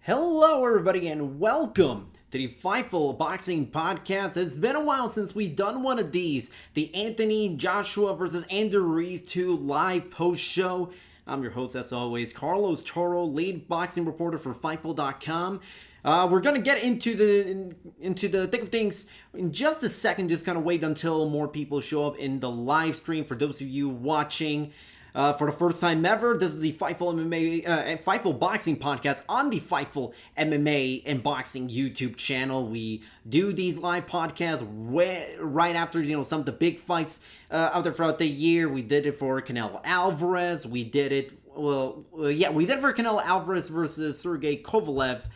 Hello, everybody, and welcome to the Fightful Boxing Podcast. It's been a while since we've done one of these, the Anthony Joshua versus Andrew Ruiz 2 live post show. I'm your host, as always, Carlos Toro, lead boxing reporter for Fightful.com. We're gonna get into the thick of things in just a second. Just kind of wait until more people show up in the live stream. For those of you watching for the first time ever, this is the Fightful MMA, Fightful Boxing Podcast on the Fightful MMA and Boxing YouTube channel. We do these live podcasts right after some of the big fights out there throughout the year. We did it for Canelo Alvarez. We did it we did it for Canelo Alvarez versus Sergey Kovalev.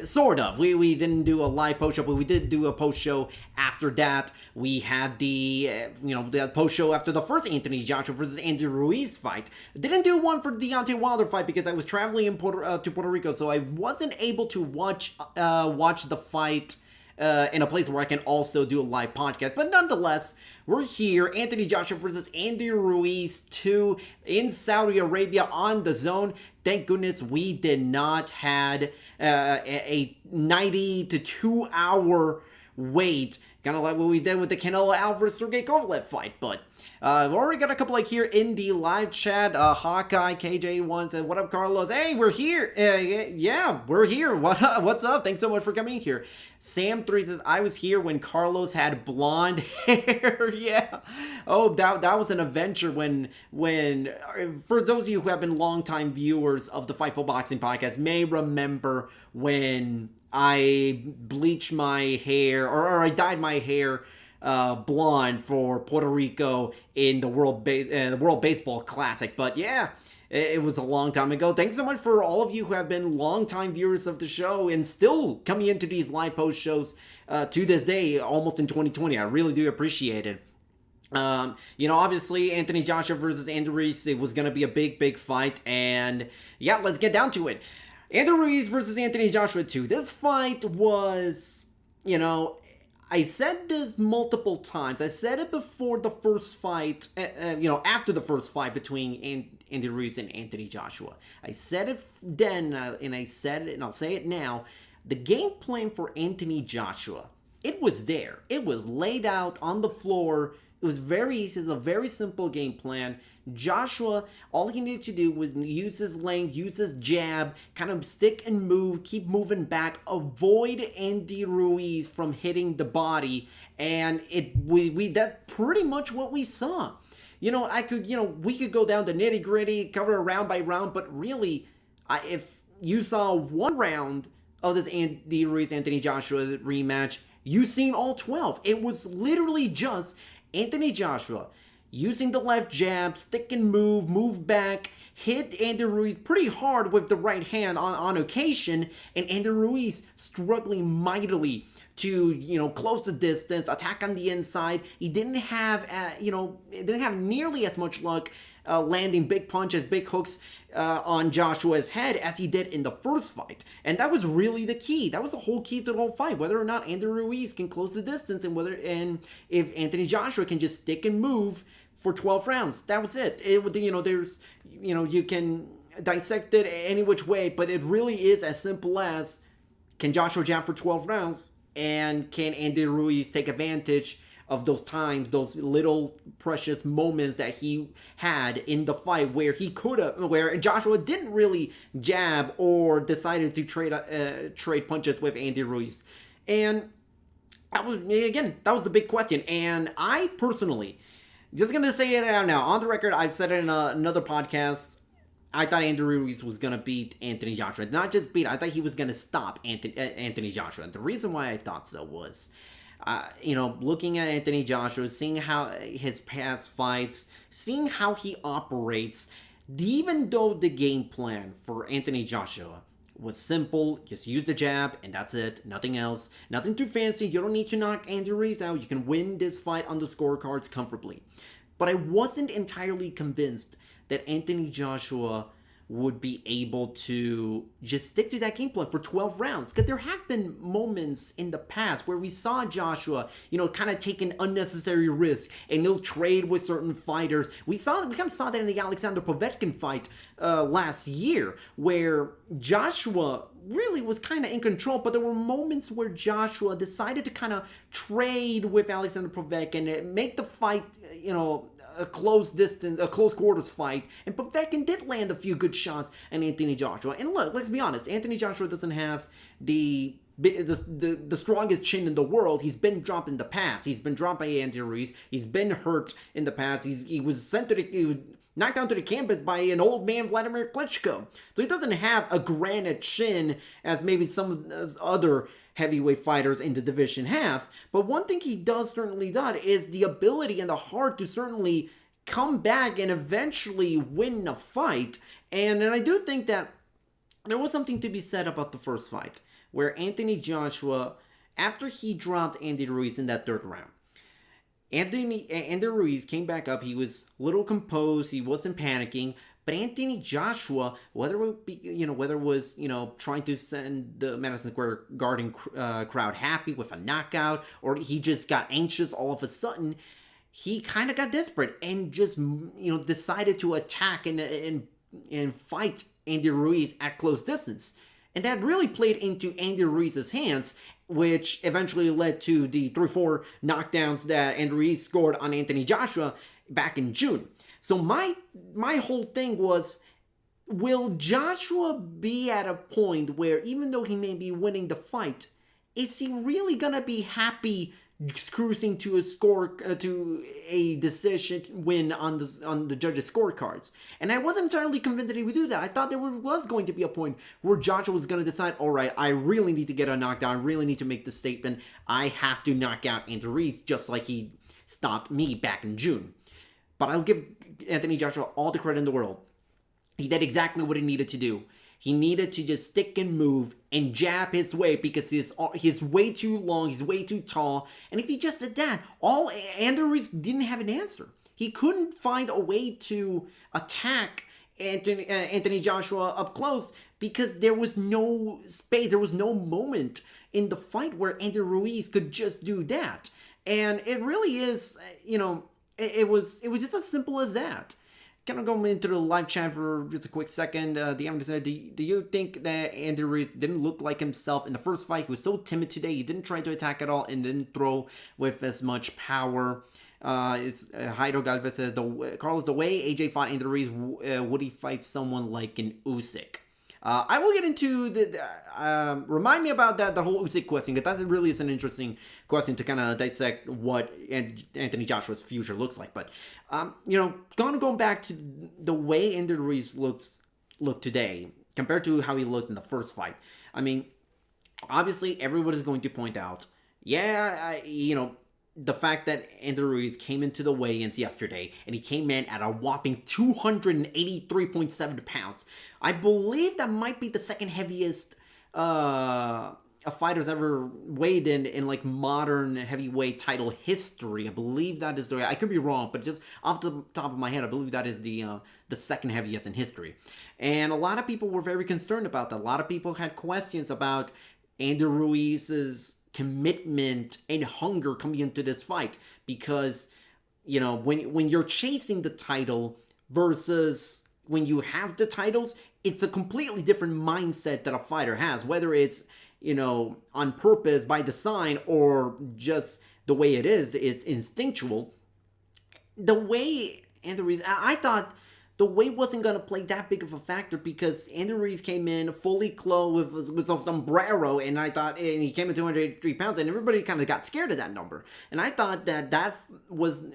Sort of. We didn't do a live post show, but we did do a post show after that. We had the post show after the first Anthony Joshua versus Andrew Ruiz fight. Didn't do one for the Deontay Wilder fight because I was traveling to Puerto Rico, so I wasn't able to watch the fight in a place where I can also do a live podcast. But nonetheless, we're here. Anthony Joshua versus Andrew Ruiz 2 in Saudi Arabia on DAZN. Thank goodness we did not had a 90 to 2 hour wait, kind of like what we did with the Canelo Alvarez Sergey Kovalev fight. But we've already got a couple here in the live chat. Hawkeye KJ1 said, "What up, Carlos? Hey, we're here. Yeah, we're here. What's up? Thanks so much for coming here." Sam3 says, "I was here when Carlos had blonde hair." Yeah. Oh, that was an adventure when for those of you who have been longtime viewers of the Fightful Boxing Podcast may remember when I bleached my hair or I dyed my hair blonde for Puerto Rico in the World Baseball Classic. But yeah, it was a long time ago. Thanks so much for all of you who have been longtime viewers of the show and still coming into these live post shows to this day, almost in 2020. I really do appreciate it. Obviously Anthony Joshua versus Andrew Ruiz, it was going to be a big fight, and yeah, let's get down to it. Andrew Ruiz versus Anthony Joshua 2. This fight was, I said this multiple times. I said it before the first fight, after the first fight between Andy Ruiz and Anthony Joshua. I said it then, and I said it, and I'll say it now. The game plan for Anthony Joshua, it was there. It was laid out on the floor. It was very easy. It's a very simple game plan. Joshua, all he needed to do was use his length, use his jab, kind of stick and move, keep moving back, avoid Andy Ruiz from hitting the body, and that's pretty much what we saw. We could go down to nitty gritty, cover round by round, but really, if you saw one round of this Andy Ruiz Anthony Joshua rematch, you've seen all 12. It was literally just Anthony Joshua using the left jab, stick and move back, hit Andrew Ruiz pretty hard with the right hand on occasion, and Andrew Ruiz struggling mightily to, close the distance, attack on the inside. He didn't have, nearly as much luck landing big punches, big hooks on Joshua's head as he did in the first fight. And that was really the key. That was the whole key to the whole fight. Whether or not Andrew Ruiz can close the distance and if Anthony Joshua can just stick and move for 12 rounds. That was it. You can dissect it any which way, but it really is as simple as, can Joshua jab for 12 rounds? And can Andy Ruiz take advantage of those times, those little precious moments that he had in the fight where Joshua didn't really jab or decided to trade punches with Andy Ruiz? And that was the big question. And I personally, just going to say it out now, on the record, I've said it in another podcast, I thought Andrew Ruiz was going to beat Anthony Joshua. Not just beat, I thought he was going to stop Anthony Joshua. And the reason why I thought so was, looking at Anthony Joshua, seeing how his past fights, seeing how he operates, even though the game plan for Anthony Joshua was simple, just use the jab, and that's it, nothing else, nothing too fancy, you don't need to knock Andy Ruiz out, you can win this fight on the scorecards comfortably. But I wasn't entirely convinced that Anthony Joshua would be able to just stick to that game plan for 12 rounds. Because there have been moments in the past where we saw Joshua, kind of take an unnecessary risk and he'll trade with certain fighters. We kind of saw that in the Alexander Povetkin fight last year, where Joshua really was kind of in control, but there were moments where Joshua decided to kind of trade with Alexander Povetkin and make the fight, a close quarters fight, and Povetkin did land a few good shots on Anthony Joshua. And look, let's be honest, Anthony Joshua doesn't have the strongest chin in the world. He's been dropped in the past. He's been dropped by Andy Ruiz. He's been hurt in the past. He was knocked down to the canvas by an old man, Vladimir Klitschko. So he doesn't have a granite chin as maybe some other heavyweight fighters in the division have. But one thing he certainly does is the ability and the heart to certainly come back and eventually win a fight. And I do think that there was something to be said about the first fight, where Anthony Joshua, after he dropped Andy Ruiz in that third round, Andy Ruiz came back up. He was a little composed. He wasn't panicking. But Anthony Joshua, whether it was trying to send the Madison Square Garden crowd happy with a knockout, or he just got anxious all of a sudden, he kind of got desperate and just decided to attack and fight Andy Ruiz at close distance. And that really played into Andy Ruiz's hands, which eventually led to the 3-4 knockdowns that Andy Ruiz scored on Anthony Joshua back in June. So my whole thing was, will Joshua be at a point where, even though he may be winning the fight, is he really gonna be happy cruising to a decision win on the judges' scorecards? And I wasn't entirely convinced that he would do that. I thought there was going to be a point where Joshua was going to decide, all right, I really need to get a knockdown. I really need to make the statement. I have to knock out Anthony Ruiz, just like he stopped me back in June. But I'll give Anthony Joshua all the credit in the world. He did exactly what he needed to do. He needed to just stick and move and jab his way, because he's way too long, he's way too tall. And if he just did that, Andy Ruiz didn't have an answer. He couldn't find a way to attack Anthony Joshua up close, because there was no space, there was no moment in the fight where Andy Ruiz could just do that. And it really is, it was just as simple as that. Kind of going into the live chat for just a quick second. DM said, do you think that Andy Ruiz didn't look like himself in the first fight? He was so timid today. He didn't try to attack at all and didn't throw with as much power. Hydro Galvez says, Carlos, the way AJ fought Andy Ruiz, would he fight someone like an Usyk? I will get into remind me about the whole Usyk question, because that really is an interesting question to kind of dissect what Anthony Joshua's future looks like. But, going back to the way Andy Ruiz looked today compared to how he looked in the first fight. I mean, obviously everybody's going to point out, the fact that Andy Ruiz came into the weigh-ins yesterday, and he came in at a whopping 283.7 pounds. I believe that might be the second heaviest a fighter's ever weighed in like modern heavyweight title history. I believe that is the way. I could be wrong, but just off the top of my head, I believe that is the second heaviest in history. And a lot of people were very concerned about that. A lot of people had questions about Andy Ruiz's commitment and hunger coming into this fight, because when you're chasing the title versus when you have the titles, it's a completely different mindset that a fighter has, whether it's on purpose, by design, or just the way it is. It's instinctual. The way Andy Ruiz, I thought the weight wasn't going to play that big of a factor, because Andy Ruiz came in fully clothed with some sombrero, and he came in 283 pounds, and everybody kind of got scared of that number. And I thought that was,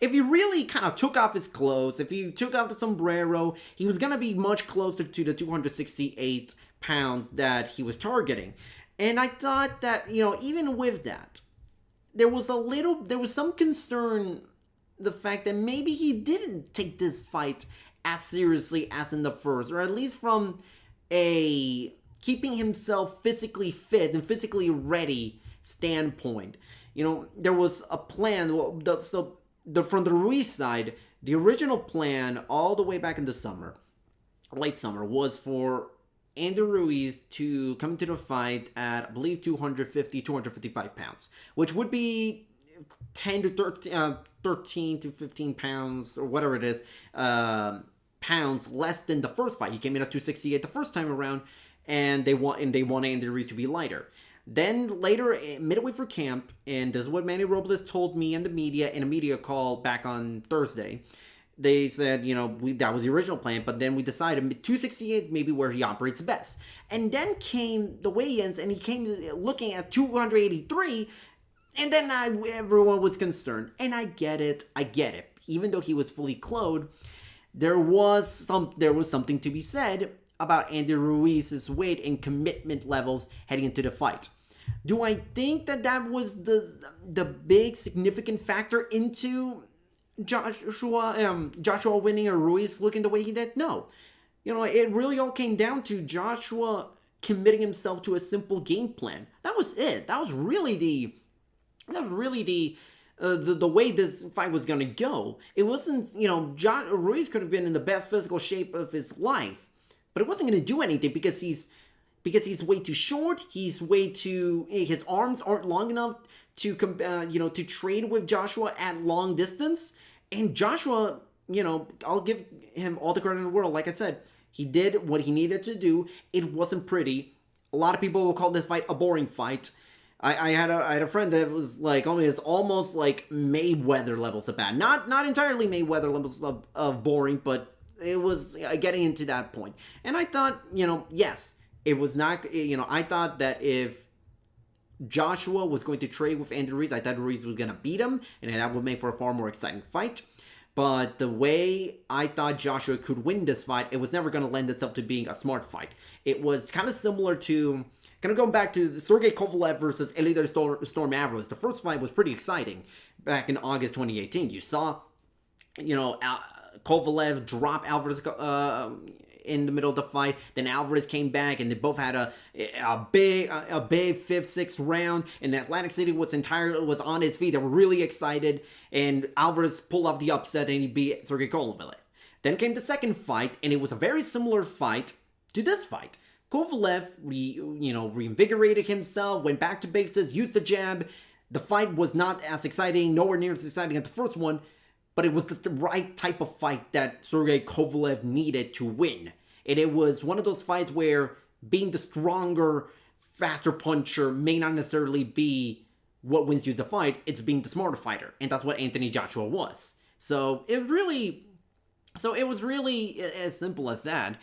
if he really kind of took off his clothes, if he took off the sombrero, he was going to be much closer to the 268 pounds that he was targeting. And I thought that, even with that, there was some concern, the fact that maybe he didn't take this fight as seriously as in the first, or at least from a keeping himself physically fit and physically ready standpoint. There was a plan. From the Ruiz side, the original plan all the way back in the late summer, was for Andy Ruiz to come into the fight at, I believe, 255 pounds, which would be 10 to 13 to 15 pounds, or whatever it is, pounds less than the first fight. He came in at 268 the first time around, and they want Andy Ruiz to be lighter. Then later, midway through camp, and this is what Manny Robles told me and the media in a media call back on Thursday. They said, that was the original plan, but then we decided 268 maybe where he operates best. And then came the weigh-ins, and he came looking at 283, and then everyone was concerned. And I get it. Even though he was fully clothed, there was something to be said about Andy Ruiz's weight and commitment levels heading into the fight. Do I think that was the big significant factor into Joshua winning or Ruiz looking the way he did? No. It really all came down to Joshua committing himself to a simple game plan. That was it. That was really the way this fight was going to go. It wasn't, Ruiz could have been in the best physical shape of his life, but it wasn't going to do anything because he's way too short. His arms aren't long enough to trade with Joshua at long distance. And Joshua, I'll give him all the credit in the world. Like I said, he did what he needed to do. It wasn't pretty. A lot of people will call this fight a boring fight. I had a friend that was like, it's almost like Mayweather levels of bad. Not entirely Mayweather levels of boring, but it was getting into that point. And I thought, yes, it was not, I thought that if Joshua was going to trade with Andy Ruiz, I thought Ruiz was going to beat him, and that would make for a far more exciting fight. But the way I thought Joshua could win this fight, it was never going to lend itself to being a smart fight. It was kind of similar to, kind of going back to Sergey Kovalev versus Elidar Storm Alvarez. The first fight was pretty exciting back in August 2018. You saw, Kovalev drop Alvarez in the middle of the fight. Then Alvarez came back, and they both had a big 5th, 6th round. And Atlantic City was on his feet. They were really excited, and Alvarez pulled off the upset, and he beat Sergey Kovalev. Then came the second fight, and it was a very similar fight to this fight. Kovalev, reinvigorated himself, went back to basics, used the jab. The fight was not as exciting, nowhere near as exciting as the first one, but it was the right type of fight that Sergey Kovalev needed to win. And it was one of those fights where being the stronger, faster puncher may not necessarily be what wins you the fight. It's being the smarter fighter. And that's what Anthony Joshua was. So it was really as simple as that.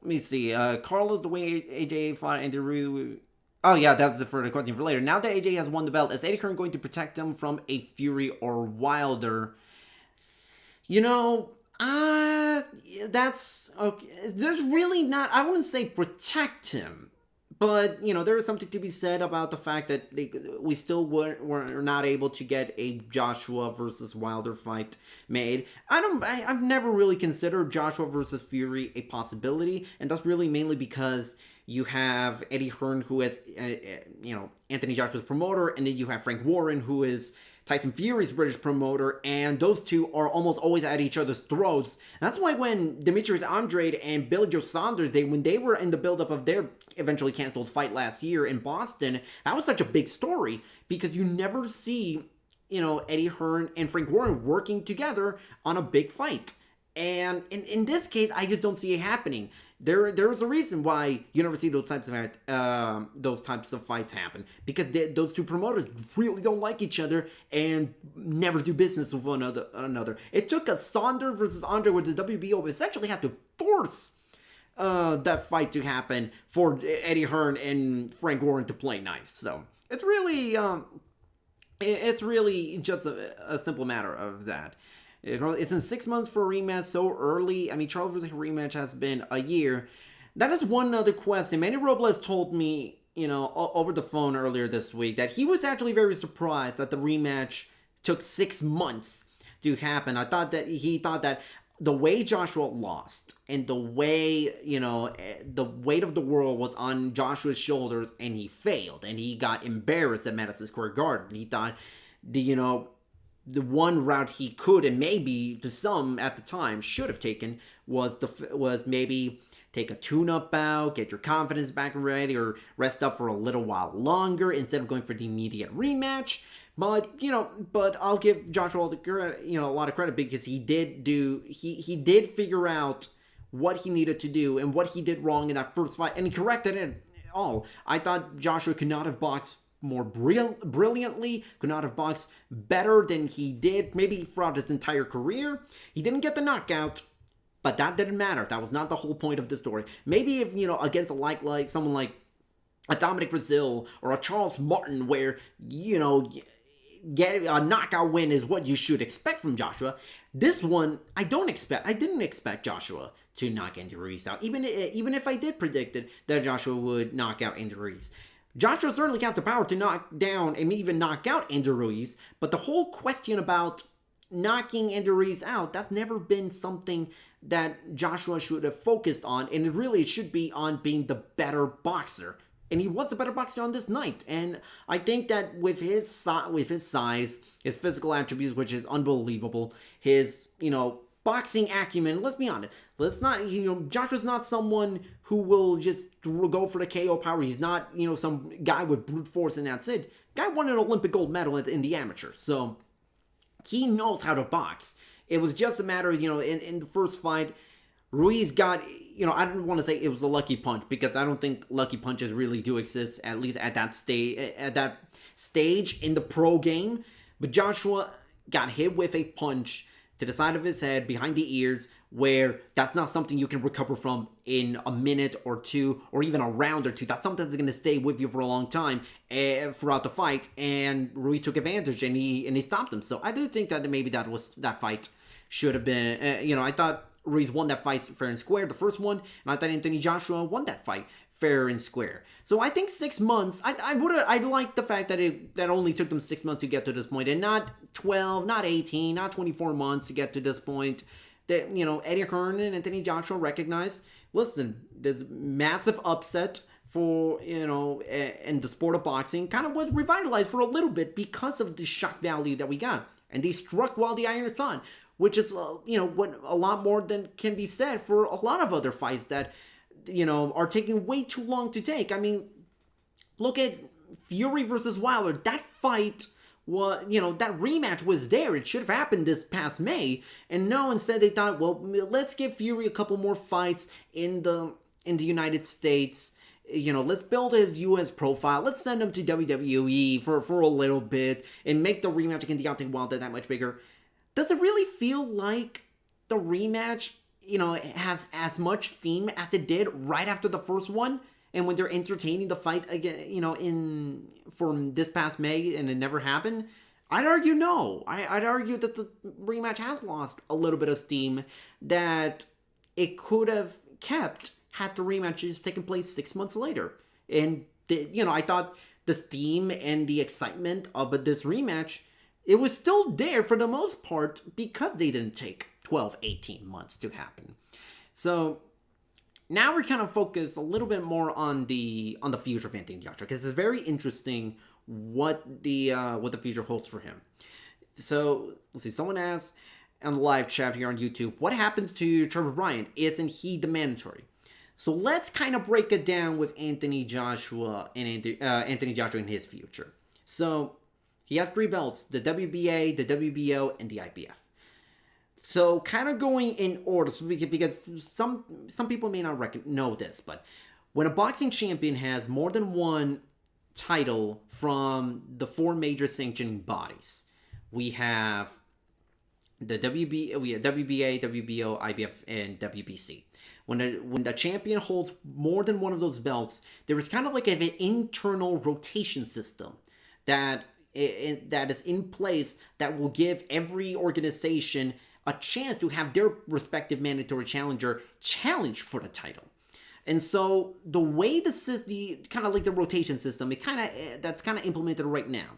Let me see. Carlos, the way AJ fought Andy Ruiz. Oh yeah, that's the further question for later. Now that AJ has won the belt, is Eddie Hearn going to protect him from a Fury or Wilder? That's okay. There's really not, I wouldn't say protect him, but there is something to be said about the fact that we still were not able to get a Joshua versus Wilder fight made. I've never really considered Joshua versus Fury a possibility, and that's really mainly because you have Eddie Hearn, who is Anthony Joshua's promoter, and then you have Frank Warren, who is Tyson Fury's British promoter, and those two are almost always at each other's throats. And that's why when Demetrius Andrade and Billy Joe Saunders, when they were in the buildup of their eventually canceled fight last year in Boston, that was such a big story, because you never see, Eddie Hearn and Frank Warren working together on a big fight. And in this case, I just don't see it happening. There is a reason why you never see those types of fights happen, because those two promoters really don't like each other and never do business with one another. It took a Saunders versus Andre where the WBO essentially had to force that fight to happen for Eddie Hearn and Frank Warren to play nice. So it's really just a simple matter of that. It's in 6 months for a rematch so early. I mean, Charles versus rematch has been a year. That is one other question. Manny Robles told me, over the phone earlier this week that he was actually very surprised that the rematch took 6 months to happen. He thought that the way Joshua lost and the way, the weight of the world was on Joshua's shoulders, and he failed and he got embarrassed at Madison Square Garden. He thought the one route he could, and maybe to some at the time should have taken, was maybe take a tune-up bout, get your confidence back ready, or rest up for a little while longer instead of going for the immediate rematch. But I'll give Joshua a lot of credit, because he did figure out what he needed to do and what he did wrong in that first fight, and he corrected it all. I thought Joshua could not have boxed more brilliantly, could not have boxed better than he did maybe throughout his entire career. He didn't get the knockout, but that didn't matter. That was not the whole point of the story. Maybe if, against like someone like a Dominic Brazil or a Charles Martin, where, get a knockout win is what you should expect from Joshua. This one, I didn't expect Joshua to knock Andy Ruiz out, even if I did predict it that Joshua would knock out Andy Ruiz. Joshua certainly has the power to knock down and even knock out Andy Ruiz, but the whole question about knocking Andy Ruiz out, that's never been something that Joshua should have focused on, and it should be on being the better boxer. And he was the better boxer on this night. And I think that with his size, his physical attributes, which is unbelievable, his, boxing acumen, let's be honest. Let's not, Joshua's not someone who will just go for the KO power. He's not, some guy with brute force and that's it. Guy won an Olympic gold medal in the amateurs. So he knows how to box. It was just a matter of, in the first fight, Ruiz got, I don't want to say it was a lucky punch, because I don't think lucky punches really do exist, at least at that stage in the pro game. But Joshua got hit with a punch to the side of his head, behind the ears, where that's not something you can recover from in a minute or two, or even a round or two. That's something that's going to stay with you for a long time throughout the fight. And Ruiz took advantage, and he stopped him. So I do think that maybe that fight should have been, I thought Ruiz won that fight fair and square, the first one, and I thought Anthony Joshua won that fight fair and square. So I think 6 months, I like the fact that that only took them 6 months to get to this point, and not 12, not 18, not 24 months to get to this point. That, Eddie Hearn and Anthony Joshua recognized, listen, this massive upset for, in the sport of boxing kind of was revitalized for a little bit because of the shock value that we got. And they struck while the iron is on, which is, what a lot more than can be said for a lot of other fights that, are taking way too long to take. I mean, look at Fury versus Wilder. That fight was, that rematch was there. It should have happened this past May. And no, instead they thought, well, let's give Fury a couple more fights in the United States. Let's build his U.S. profile. Let's send him to WWE for a little bit and make the rematch against Deontay Wilder that much bigger. Does it really feel like the rematch, has as much steam as it did right after the first one? And when they're entertaining the fight again, from this past May, and it never happened? I'd argue no. I'd argue that the rematch has lost a little bit of steam that it could have kept had the rematch just taken place 6 months later. And, I thought the steam and the excitement of this rematch, it was still there for the most part because they didn't take 12, 18 months to happen. So now we're kind of focused a little bit more on the future of Anthony Joshua, because it's very interesting what the future holds for him. So let's see. Someone asked on the live chat here on YouTube, what happens to Trevor Bryan? Isn't he the mandatory? So let's kind of break it down with Anthony Joshua and Anthony Joshua in his future. So he has 3 belts: the WBA, the WBO, and the IBF. So kind of going in order, because some people may not know this, but when a boxing champion has more than one title from the 4 major sanctioning bodies, we have the WBA, WBO, IBF, and WBC. When the champion holds more than one of those belts, there is kind of like an internal rotation system that is in place that will give every organization a chance to have their respective mandatory challenger challenge for the title. And so the way the kind of like the rotation system, that's kind of implemented right now.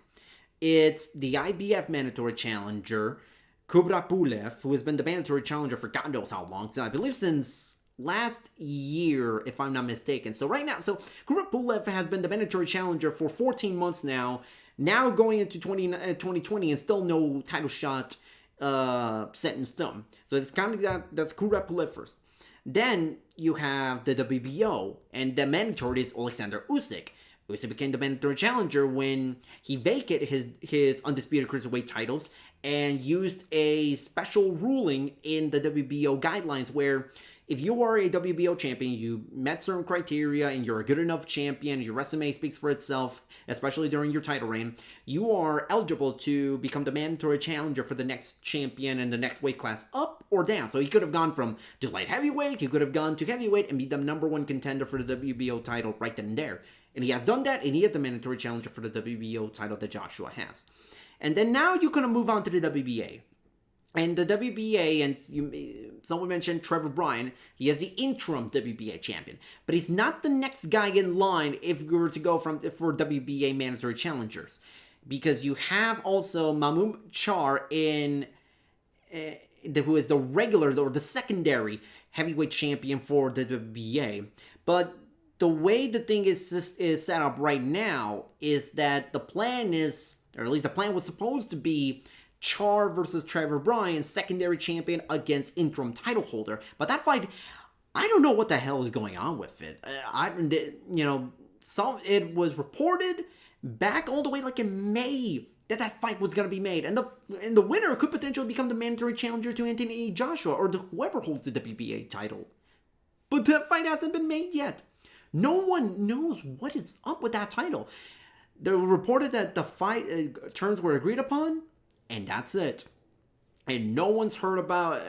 It's the IBF mandatory challenger, Kubrat Pulev, who has been the mandatory challenger for God knows how long, I believe since last year, if I'm not mistaken. So right now, Kubrat Pulev has been the mandatory challenger for 14 months now going into 2020, and still no title shot set in stone. So it's kind of that's Kubrat Pulev first. Then you have the WBO, and the mandatory is Alexander Usyk. Usyk became the mandatory challenger when he vacated his undisputed cruiserweight titles and used a special ruling in the WBO guidelines where if you are a WBO champion, you met certain criteria, and you're a good enough champion, your resume speaks for itself, especially during your title reign, you are eligible to become the mandatory challenger for the next champion in the next weight class, up or down. So he could have gone from to light heavyweight, he could have gone to heavyweight and be the number one contender for the WBO title right then and there. And he has done that, and he is the mandatory challenger for the WBO title that Joshua has. And then now you're going to move on to the WBA. And the WBA, and someone mentioned Trevor Bryan, he is the interim WBA champion. But he's not the next guy in line if we were to go for WBA mandatory challengers. Because you have also Mahmoud Char who is the regular or the secondary heavyweight champion for the WBA. But the way the thing is set up right now is that the plan is, or at least the plan was supposed to be, Char versus Trevor Bryan, secondary champion against interim title holder. But that fight, I don't know what the hell is going on with it. It was reported back all the way like in May that fight was going to be made, and the winner could potentially become the mandatory challenger to Anthony Joshua or whoever holds the WBA title. But that fight hasn't been made yet. No one knows what is up with that title. They reported that the fight terms were agreed upon, and that's it. And no one's heard about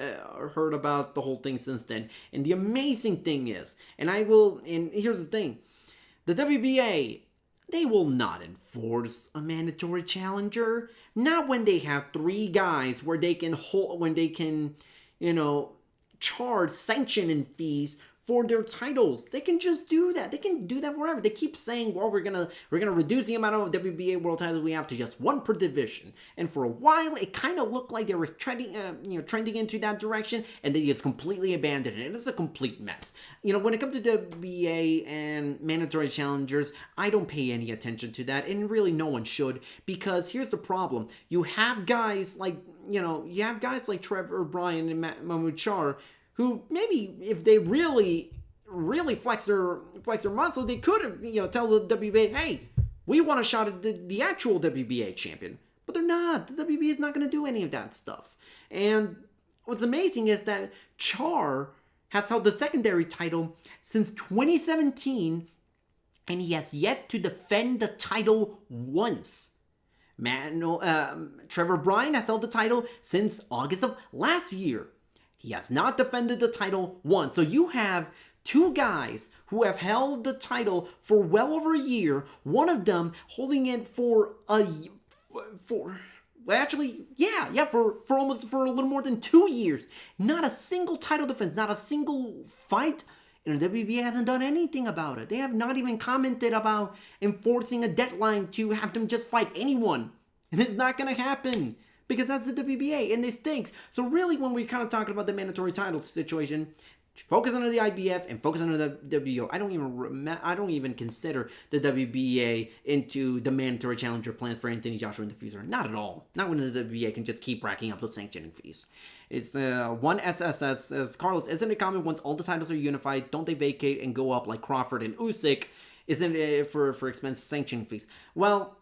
the whole thing since then. And the amazing thing is, and here's the thing, the WBA, they will not enforce a mandatory challenger. Not when they have 3 guys where they can charge sanctioning fees for their titles. They can just do that. They can do that wherever. They keep saying, well, we're gonna reduce the amount of WBA world titles we have to just 1 per division. And for a while, it kind of looked like they were trending into that direction, and they just completely abandoned it. It's a complete mess. When it comes to WBA and mandatory challengers, I don't pay any attention to that, and really no one should, because here's the problem: you have guys like Trevor Bryan and Mahmoud Char, who maybe if they really flex their muscle, they could have tell the WBA, hey, we want a shot at the actual WBA champion. But they're not. The WBA is not going to do any of that stuff. And what's amazing is that Char has held the secondary title since 2017, and he has yet to defend the title once. Trevor Bryan has held the title since August of last year. He has not defended the title once. So you have 2 guys who have held the title for well over a year. One of them holding it for a little more than 2 years. Not a single title defense, not a single fight. And the WBA hasn't done anything about it. They have not even commented about enforcing a deadline to have them just fight anyone. And it's not going to happen, because that's the WBA, and this stinks. So really, when we're kind of talking about the mandatory title situation, focus on the IBF and focus on the WBO. I don't even consider the WBA into the mandatory challenger plans for Anthony Joshua in the future. Not at all. Not when the WBA can just keep racking up those sanctioning fees. It's one SSS, as Carlos, isn't it common once all the titles are unified, don't they vacate and go up like Crawford and Usyk? Isn't it for expense sanctioning fees? Well,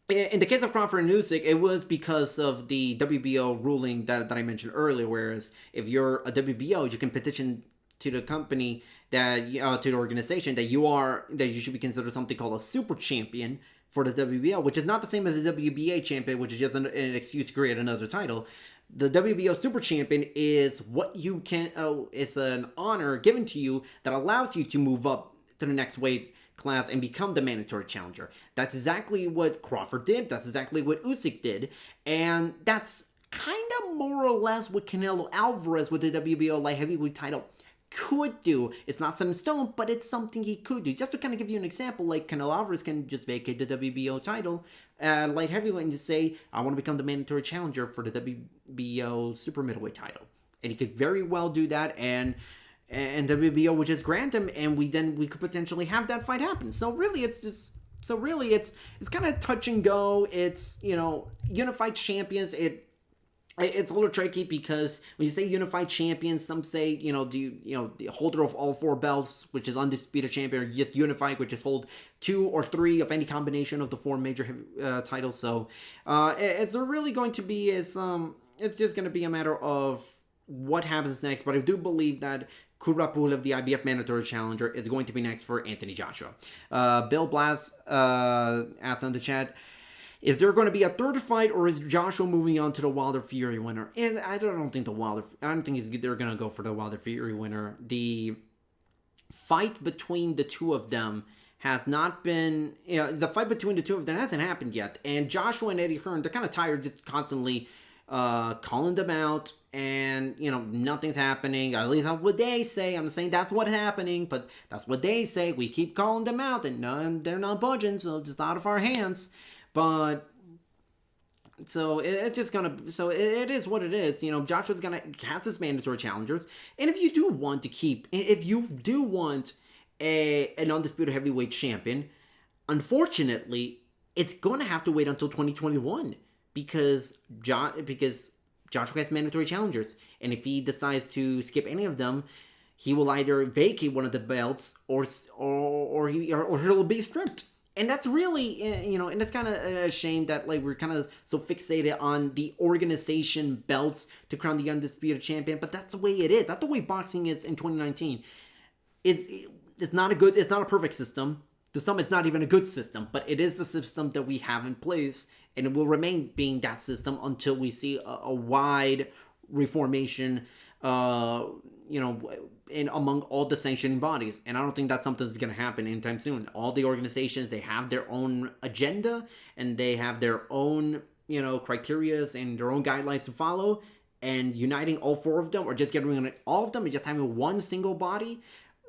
in the case of Crawford and Usyk, it was because of the WBO ruling that I mentioned earlier. Whereas if you're a WBO, you can petition to the company to the organization that you should be considered something called a super champion for the WBO, which is not the same as the WBA champion, which is just an excuse to create another title. The WBO super champion is it's an honor given to you that allows you to move up to the next weight class and become the mandatory challenger. That's exactly what Crawford did. That's exactly what Usyk did. And that's kind of more or less what Canelo Alvarez with the WBO light heavyweight title could do. It's not set in stone, but it's something he could do. Just to kind of give you an example, like Canelo Alvarez can just vacate the WBO title light heavyweight and just say, I want to become the mandatory challenger for the WBO super middleweight title. And he could very well do that, and WBO would just grant him, and we could potentially have that fight happen. So really, it's kind of touch and go. It's unified champions. It's a little tricky because when you say unified champions, some say the holder of all 4 belts, which is undisputed champion, or just unified, which is hold 2 or 3 of any combination of the 4 major titles. So it's really going to be it's just going to be a matter of what happens next, but I do believe that Kurapulev, the IBF mandatory challenger, is going to be next for Anthony Joshua. Bill Blast asked on the chat, is there going to be a third fight, or is Joshua moving on to the Wilder Fury winner? And I don't think they're going to go for the Wilder Fury winner. The fight between the two of them has not been, the fight between the two of them hasn't happened yet. And Joshua and Eddie Hearn, they're kind of tired just constantly calling them out, and nothing's happening. At least that's what they say. I'm not saying that's what's happening, but that's what they say. We keep calling them out, and no, they're not budging, so it's just out of our hands. But so it's just gonna. So it is what it is. Joshua's has his mandatory challengers, and if you do want an undisputed heavyweight champion, unfortunately, it's gonna have to wait until 2021 because Joshua has mandatory challengers, and if he decides to skip any of them, he will either vacate one of the belts or he'll be stripped. And that's really, and it's kind of a shame that we're kind of so fixated on the organization belts to crown the undisputed champion. But that's the way it is. That's the way boxing is in 2019. It's not a perfect system. To some, it's not even a good system. But it is the system that we have in place, and it will remain being that system until we see a wide reformation, among all the sanctioning bodies. And I don't think that's something that's going to happen anytime soon. All the organizations, they have their own agenda, and they have their own, criterias and their own guidelines to follow. And uniting all four of them, or just getting rid of all of them, and just having one single body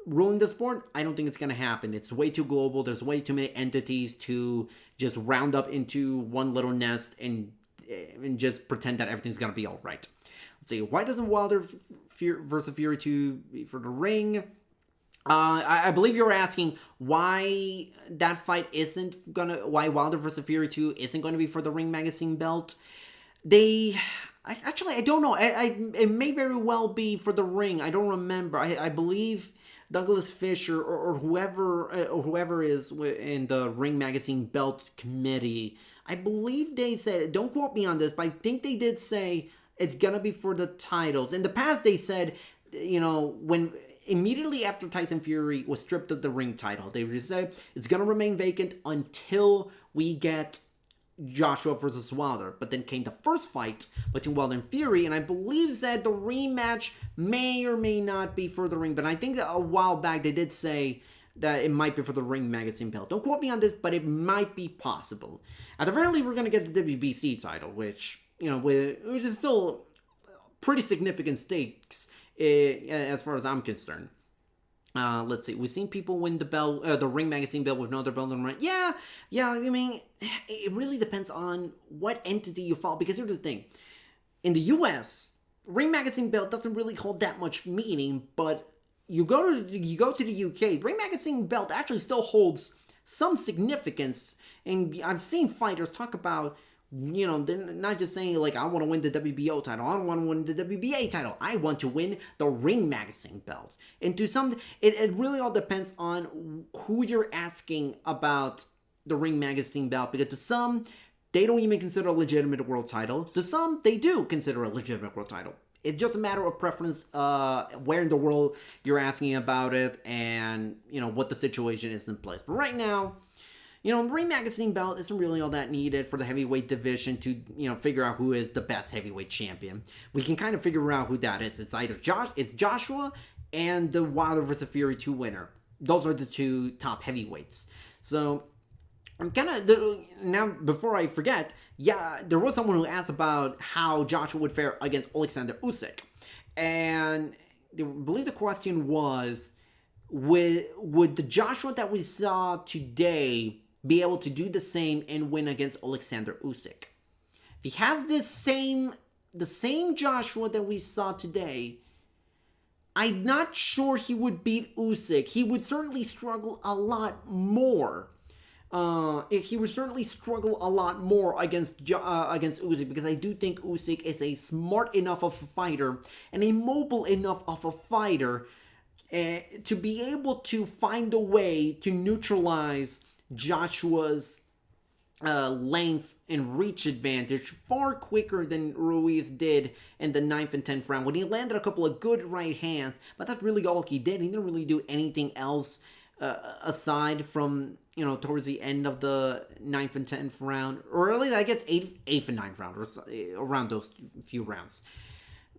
ruling the sport, I don't think it's going to happen. It's way too global. There's way too many entities to just round up into one little nest and just pretend that everything's going to be all right. Let's see. Why doesn't Wilder versus Fury 2 for the ring? I believe you were asking why that fight why Wilder versus Fury 2 isn't going to be for the Ring Magazine belt. I don't know. It may very well be for the ring. I don't remember. I believe Douglas Fisher or whoever is in the Ring Magazine belt committee, I believe they said, don't quote me on this, but I think they did say it's gonna be for the titles. In the past, they said, when immediately after Tyson Fury was stripped of the ring title, they just said it's gonna remain vacant until we get Joshua versus Wilder. But then came the first fight between Wilder and Fury, and I believe that the rematch may or may not be for the ring. But I think that a while back they did say that it might be for the Ring Magazine belt. Don't quote me on this, but it might be possible. At the very least, we're gonna get the WBC title, which which is still pretty significant stakes as far as I'm concerned. Let's see. We've seen people win the Ring Magazine belt with no other belt in the ring. Yeah. I mean, it really depends on what entity you follow. Because here's the thing: in the U.S., Ring Magazine belt doesn't really hold that much meaning. But you go to the U.K., Ring Magazine belt actually still holds some significance. And I've seen fighters talk about, they're not just saying, I want to win the WBO title. I don't want to win the WBA title. I want to win the Ring Magazine belt. And to some, it really all depends on who you're asking about the Ring Magazine belt. Because to some, they don't even consider a legitimate world title. To some, they do consider a legitimate world title. It's just a matter of preference, where in the world you're asking about it, and, what the situation is in place. But right now, Ring Magazine belt isn't really all that needed for the heavyweight division to, figure out who is the best heavyweight champion. We can kind of figure out who that is. It's either Joshua and the Wilder vs. Fury 2 winner. Those are the two top heavyweights. So, I'm now, before I forget, there was someone who asked about how Joshua would fare against Alexander Usyk. And I believe the question was, would the Joshua that we saw today be able to do the same and win against Alexander Usyk? If he has the same Joshua that we saw today, I'm not sure he would beat Usyk. He would certainly struggle a lot more. He would certainly struggle a lot more against Usyk, because I do think Usyk is a smart enough of a fighter and a mobile enough of a fighter to be able to find a way to neutralize Joshua's length and reach advantage far quicker than Ruiz did in the 9th and 10th round when he landed a couple of good right hands, but that's really all he did. He didn't really do anything else aside from, towards the end of the 9th and 10th round, or at least I guess 8th and 9th round, or around those few rounds.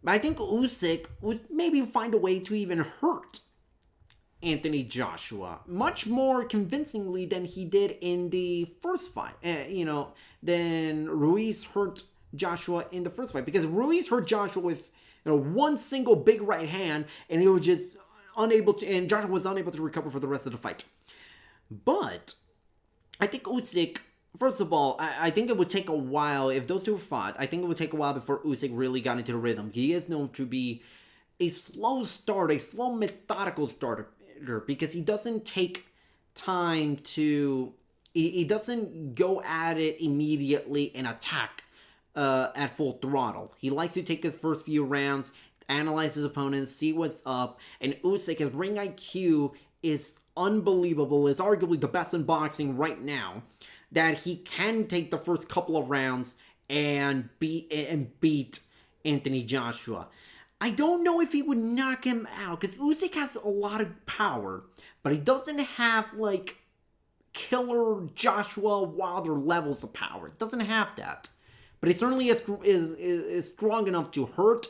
But I think Usyk would maybe find a way to even hurt Anthony Joshua much more convincingly than he did in the first fight. Than Ruiz hurt Joshua in the first fight, because Ruiz hurt Joshua with one single big right hand, and he was just unable to, and Joshua was unable to recover for the rest of the fight. But I think Usyk, first of all, I think it would take a while if those two fought. I think it would take a while before Usyk really got into the rhythm. He is known to be a slow starter, a slow methodical starter, because he doesn't take time to, he doesn't go at it immediately and attack at full throttle. He likes to take his first few rounds, analyze his opponents, see what's up, and Usyk, his ring IQ is unbelievable, is arguably the best in boxing right now, that he can take the first couple of rounds and beat Anthony Joshua. I don't know if he would knock him out, because Usyk has a lot of power, but he doesn't have, killer Joshua Wilder levels of power. He doesn't have that. But he certainly is strong enough to hurt,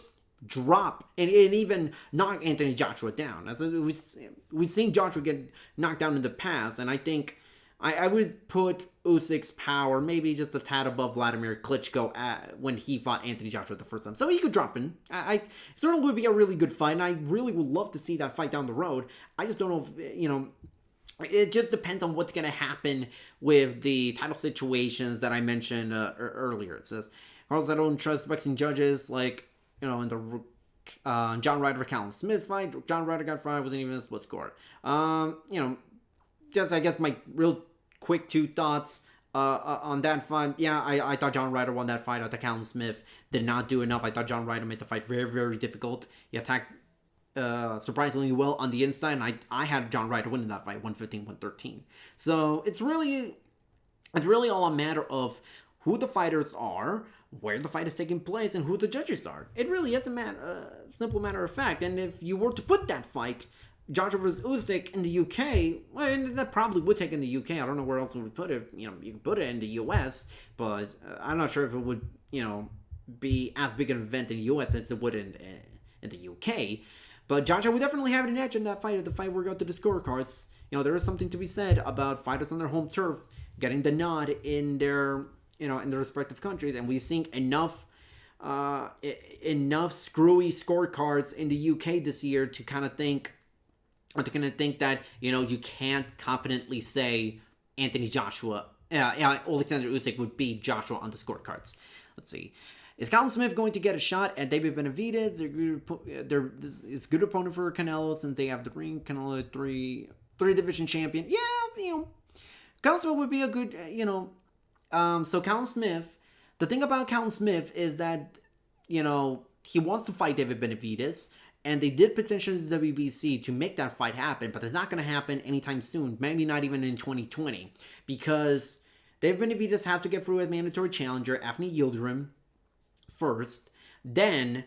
drop, and even knock Anthony Joshua down. As we've seen Joshua get knocked down in the past, and I think I would put Usyk's power maybe just a tad above Vladimir Klitschko when he fought Anthony Joshua the first time. So he could drop in. I certainly would be a really good fight, and I really would love to see that fight down the road. I just don't know if, it just depends on what's going to happen with the title situations that I mentioned earlier. It says, Carlos, I don't trust boxing judges, in the John Ryder Callum Smith fight. John Ryder got fired, wasn't even a split score. Just, I guess, my real quick two thoughts on that fight. Yeah, I thought John Ryder won that fight. I thought Callum Smith did not do enough. I thought John Ryder made the fight very, very difficult. He attacked surprisingly well on the inside, and I had John Ryder winning that fight 115-113. So it's really all a matter of who the fighters are, where the fight is taking place, and who the judges are. It really is a simple matter of fact. And if you were to put that fight, Joshua vs. Usyk, in the UK, well, that probably would take in the UK. I don't know where else we would put it. You could put it in the US, but I'm not sure if it would, be as big an event in the US as it would in the UK. But Joshua would definitely have an edge in that fight. The fight we're going to the scorecards. There is something to be said about fighters on their home turf getting the nod in their, in their respective countries, and we've seen enough screwy scorecards in the UK this year to kind of think that, you can't confidently say Alexander Usyk would beat Joshua on the scorecards. Let's see. Is Callum Smith going to get a shot at David Benavidez? It's a good opponent for Canelo since they have the ring. Canelo, three division champion. Yeah, Callum Smith would be a good, so Callum Smith, the thing about Callum Smith is that, he wants to fight David Benavidez. And they did petition the WBC to make that fight happen, but it's not going to happen anytime soon. Maybe not even in 2020. Because David Benavidez has to get through as mandatory challenger, Anthony Yildirim, first. Then,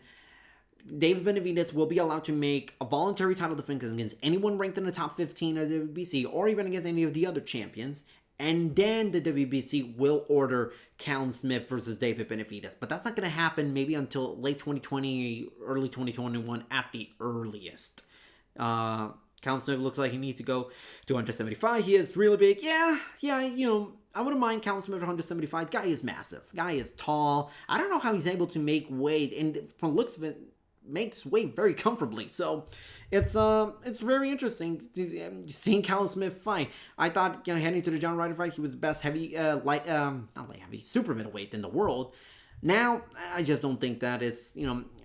David Benavidez will be allowed to make a voluntary title defense against anyone ranked in the top 15 of the WBC, or even against any of the other champions. And then the WBC will order Callum Smith versus David Benavidez. But that's not going to happen maybe until late 2020, early 2021 at the earliest. Callum Smith looks like he needs to go to 175. He is really big. Yeah, I wouldn't mind Callum Smith at 175. Guy is massive. Guy is tall. I don't know how he's able to make weight. And from the looks of it, makes weight very comfortably. So it's very interesting seeing Callum Smith fight. I thought, heading to the John Ryder fight, he was the best heavy, not light heavy, super middleweight in the world. Now, I just don't think that it's,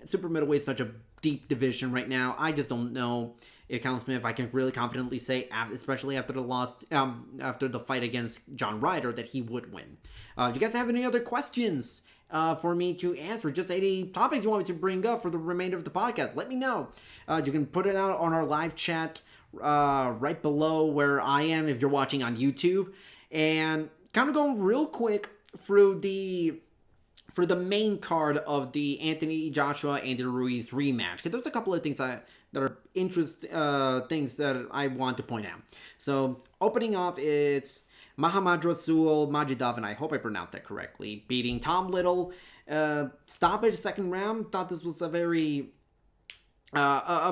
super middleweight is such a deep division right now. I just don't know if Callum Smith, I can really confidently say, especially after the fight against John Ryder, that he would win. Do you guys have any other questions for me to answer? Just any topics you want me to bring up for the remainder of the podcast, let me know. You can put it out on our live chat right below where I am if you're watching on YouTube. And kind of going real quick through for the main card of the Anthony Joshua Andy Ruiz rematch, because there's a couple of things that are things that I want to point out. So opening off, it's Muhammad Rasul Majidov, and I hope I pronounced that correctly, beating Tom Little. Stoppage second round. Thought this was a very easy. I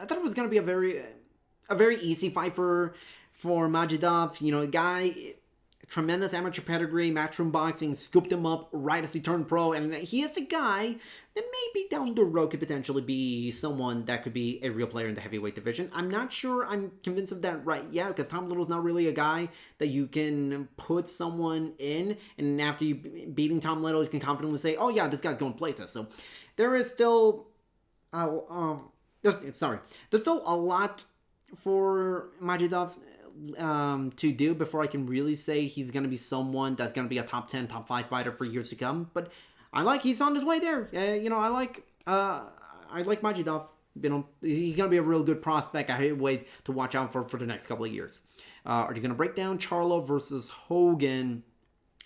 thought it was gonna be a very easy fight for Majidov. You know, guy, tremendous amateur pedigree, matchroom boxing, scooped him up right as he turned pro, and he is a guy that maybe down the road could potentially be someone that could be a real player in the heavyweight division. I'm not sure I'm convinced of that right yet, because Tom Little's not really a guy that you can put someone in, and after you beating Tom Little, you can confidently say, oh yeah, this guy's going places. So there is still, there's still a lot for Majidov to do before I can really say he's going to be someone that's going to be a top 10, top 5 fighter for years to come. But he's on his way there. I like Majidov. You know, he's going to be a real good prospect. I wait to watch out for the next couple of years. Are you going to break down Charlo versus Hogan?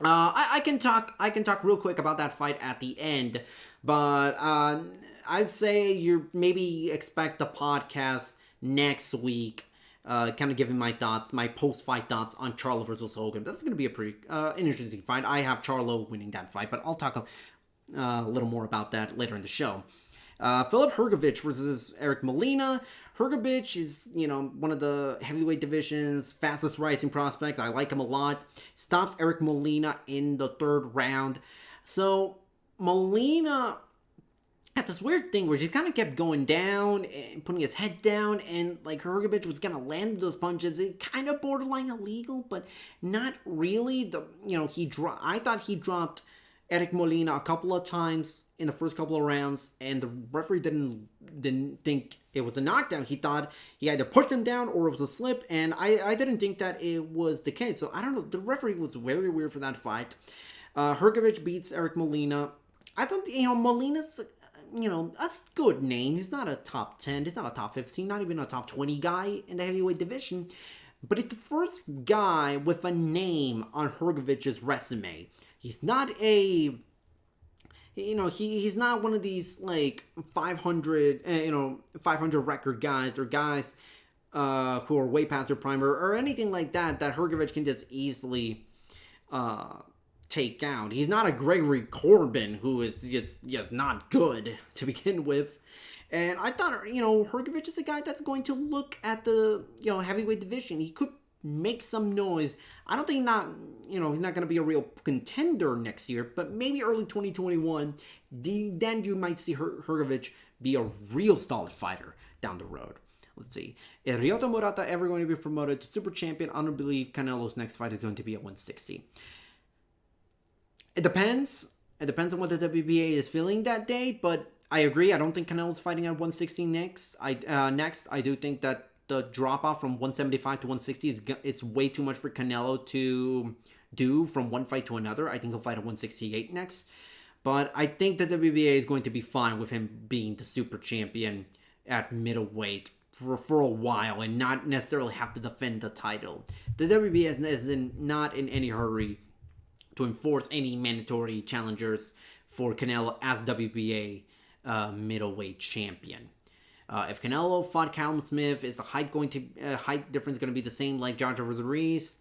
I can talk real quick about that fight at the end, but I'd say you maybe expect a podcast next week, kind of giving my thoughts, my post-fight thoughts on Charlo versus Hogan. That's going to be a pretty interesting fight. I have Charlo winning that fight, but I'll talk a little more about that later in the show. Filip Hrgović versus Eric Molina. Hrgović is, one of the heavyweight division's fastest rising prospects. I like him a lot. Stops Eric Molina in the third round. So Molina had this weird thing where he kind of kept going down and putting his head down, and like Hrgović was gonna land those punches. It kind of borderline illegal, but not really. I thought he dropped Eric Molina a couple of times in the first couple of rounds, and the referee didn't think it was a knockdown. He thought he either pushed him down or it was a slip, and I didn't think that it was the case. So I don't know. The referee was very weird for that fight. Hrgović beats Eric Molina. I thought, Molina's, a good name. He's not a top 10. He's not a top 15, not even a top 20 guy in the heavyweight division. But it's the first guy with a name on Hrgovic's resume. He's not a, he's not one of these, 500 record guys, or guys who are way past their prime, or anything like that Hrgović can just easily take out. He's not a Gregory Corbin, who is just not good to begin with. And I thought, Hrgović is a guy that's going to look at the, heavyweight division. He could make some noise. I don't think he's not going to be a real contender next year, but maybe early 2021, then you might see Hrgović be a real solid fighter down the road. Let's see. Is Ryota Murata ever going to be promoted to super champion? I don't believe Canelo's next fight is going to be at 160. It depends. It depends on what the WBA is feeling that day, but I agree. I don't think Canelo's fighting at 160 next. I do think that the drop off from 175 to 160 it's way too much for Canelo to do from one fight to another. I think he'll fight at 168 next. But I think the WBA is going to be fine with him being the super champion at middleweight for a while and not necessarily have to defend the title. The WBA is not in any hurry to enforce any mandatory challengers for Canelo as WBA middleweight champion. If Canelo fought Callum Smith, is the height difference going to be the same like Joshua Ruiz?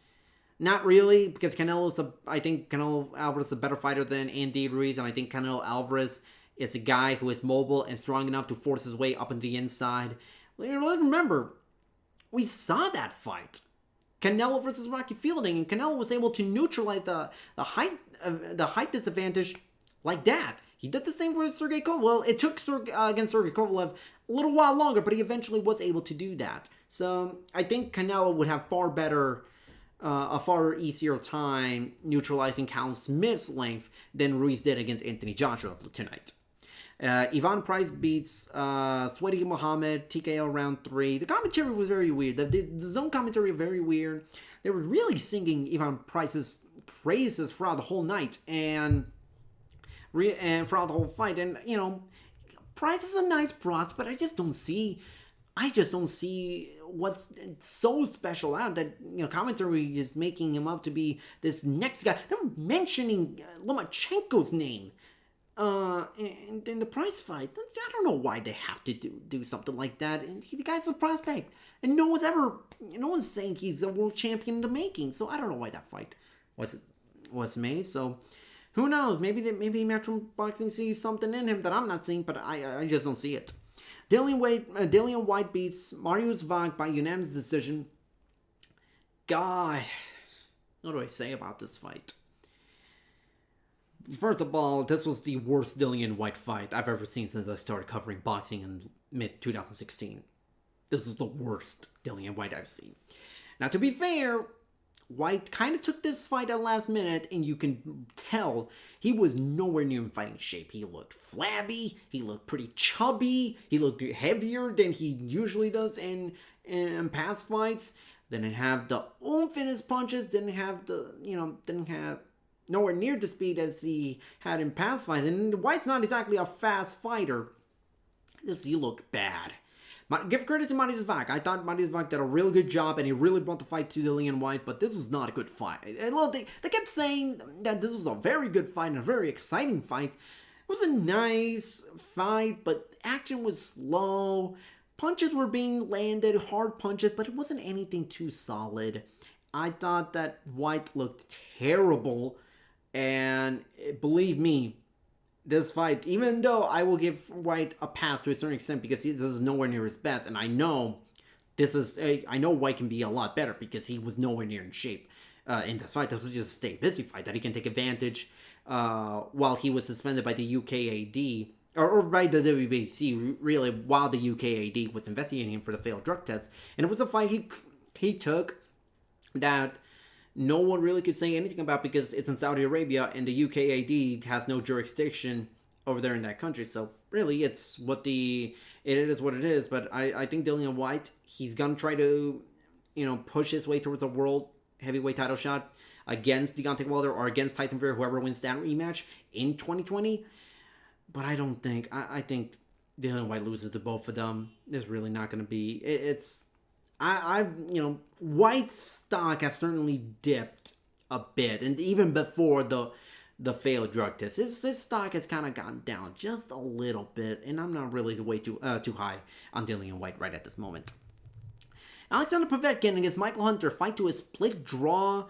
Not really, because I think Canelo Alvarez is a better fighter than Andy Ruiz, and I think Canelo Alvarez is a guy who is mobile and strong enough to force his way up into the inside. Let's remember, we saw that fight. Canelo versus Rocky Fielding, and Canelo was able to neutralize the height disadvantage like that. He did the same for Sergey Kovalev. Well, it took against Sergey Kovalev a little while longer, but he eventually was able to do that. So I think Canelo would have a far easier time neutralizing Callum Smith's length than Ruiz did against Anthony Joshua tonight. Ivan Price beats Sweaty Muhammad, TKO round 3. The commentary was very weird. The zone commentary was very weird. They were really singing Ivan Price's praises throughout the whole night and throughout the whole fight. And, Price is a nice prospect, but I just don't see I just don't see what's so special out that, commentary is making him up to be this next guy. They're mentioning Lomachenko's name in the prize fight. I don't know why they have to do something like that. And the guy's a prospect, and no one's saying he's a world champion in the making. So I don't know why that fight was made. So who knows? Maybe Matchroom Boxing sees something in him that I'm not seeing, but I just don't see it. Dillian White beats Mariusz Wach by unanimous decision. God, what do I say about this fight? First of all, this was the worst Dillian White fight I've ever seen since I started covering boxing in mid-2016. This is the worst Dillian White I've seen. Now, to be fair, White kind of took this fight at last minute, and you can tell he was nowhere near in fighting shape. He looked flabby, he looked pretty chubby, he looked heavier than he usually does in past fights. Didn't have the oomph in his punches, didn't have nowhere near the speed as he had in past fights. And White's not exactly a fast fighter. He looked bad. Give credit to Mariusz Wach. I thought Mariusz Wach did a really good job, and he really brought the fight to Dillian White, but this was not a good fight. They kept saying that this was a very good fight and a very exciting fight. It was a nice fight, but action was slow. Punches were being landed, hard punches, but it wasn't anything too solid. I thought that White looked terrible, and believe me, this fight, even though I will give White a pass to a certain extent because this is nowhere near his best, and I know White can be a lot better because he was nowhere near in shape in this fight. This was just a stay busy fight that he can take advantage while he was suspended by the UKAD or by the WBC, really, while the UKAD was investigating him for the failed drug test. And it was a fight he took that no one really could say anything about because it's in Saudi Arabia and the UKAD has no jurisdiction over there in that country. So really, it is what it is. But I think Dillian White, he's gonna try to, push his way towards a world heavyweight title shot against Deontay Wilder or against Tyson Fury, whoever wins that rematch in 2020. But I don't think I think Dillian White loses to both of them. It's really not gonna be. White's stock has certainly dipped a bit, and even before the failed drug test, his stock has kind of gone down just a little bit, and I'm not really way too high on Dillian White right at this moment. Alexander Povetkin against Michael Hunter, fight to a split draw.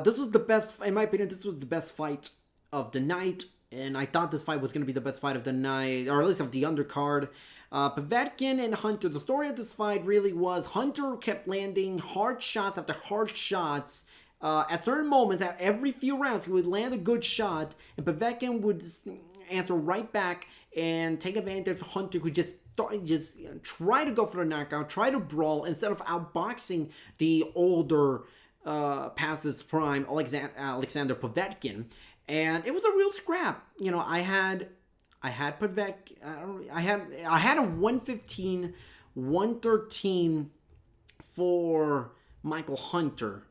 This was the best, in my opinion, this was the best fight of the night, and I thought this fight was going to be the best fight of the night, or at least of the undercard. Povetkin and Hunter, the story of this fight really was Hunter kept landing hard shots after hard shots. At certain moments, at every few rounds, he would land a good shot, and Povetkin would answer right back and take advantage of Hunter, who just try to go for the knockout, try to brawl, instead of outboxing the older, past his prime, Alexander Povetkin. And it was a real scrap. I had Povetkin. I had a 115, 113 for Michael Hunter,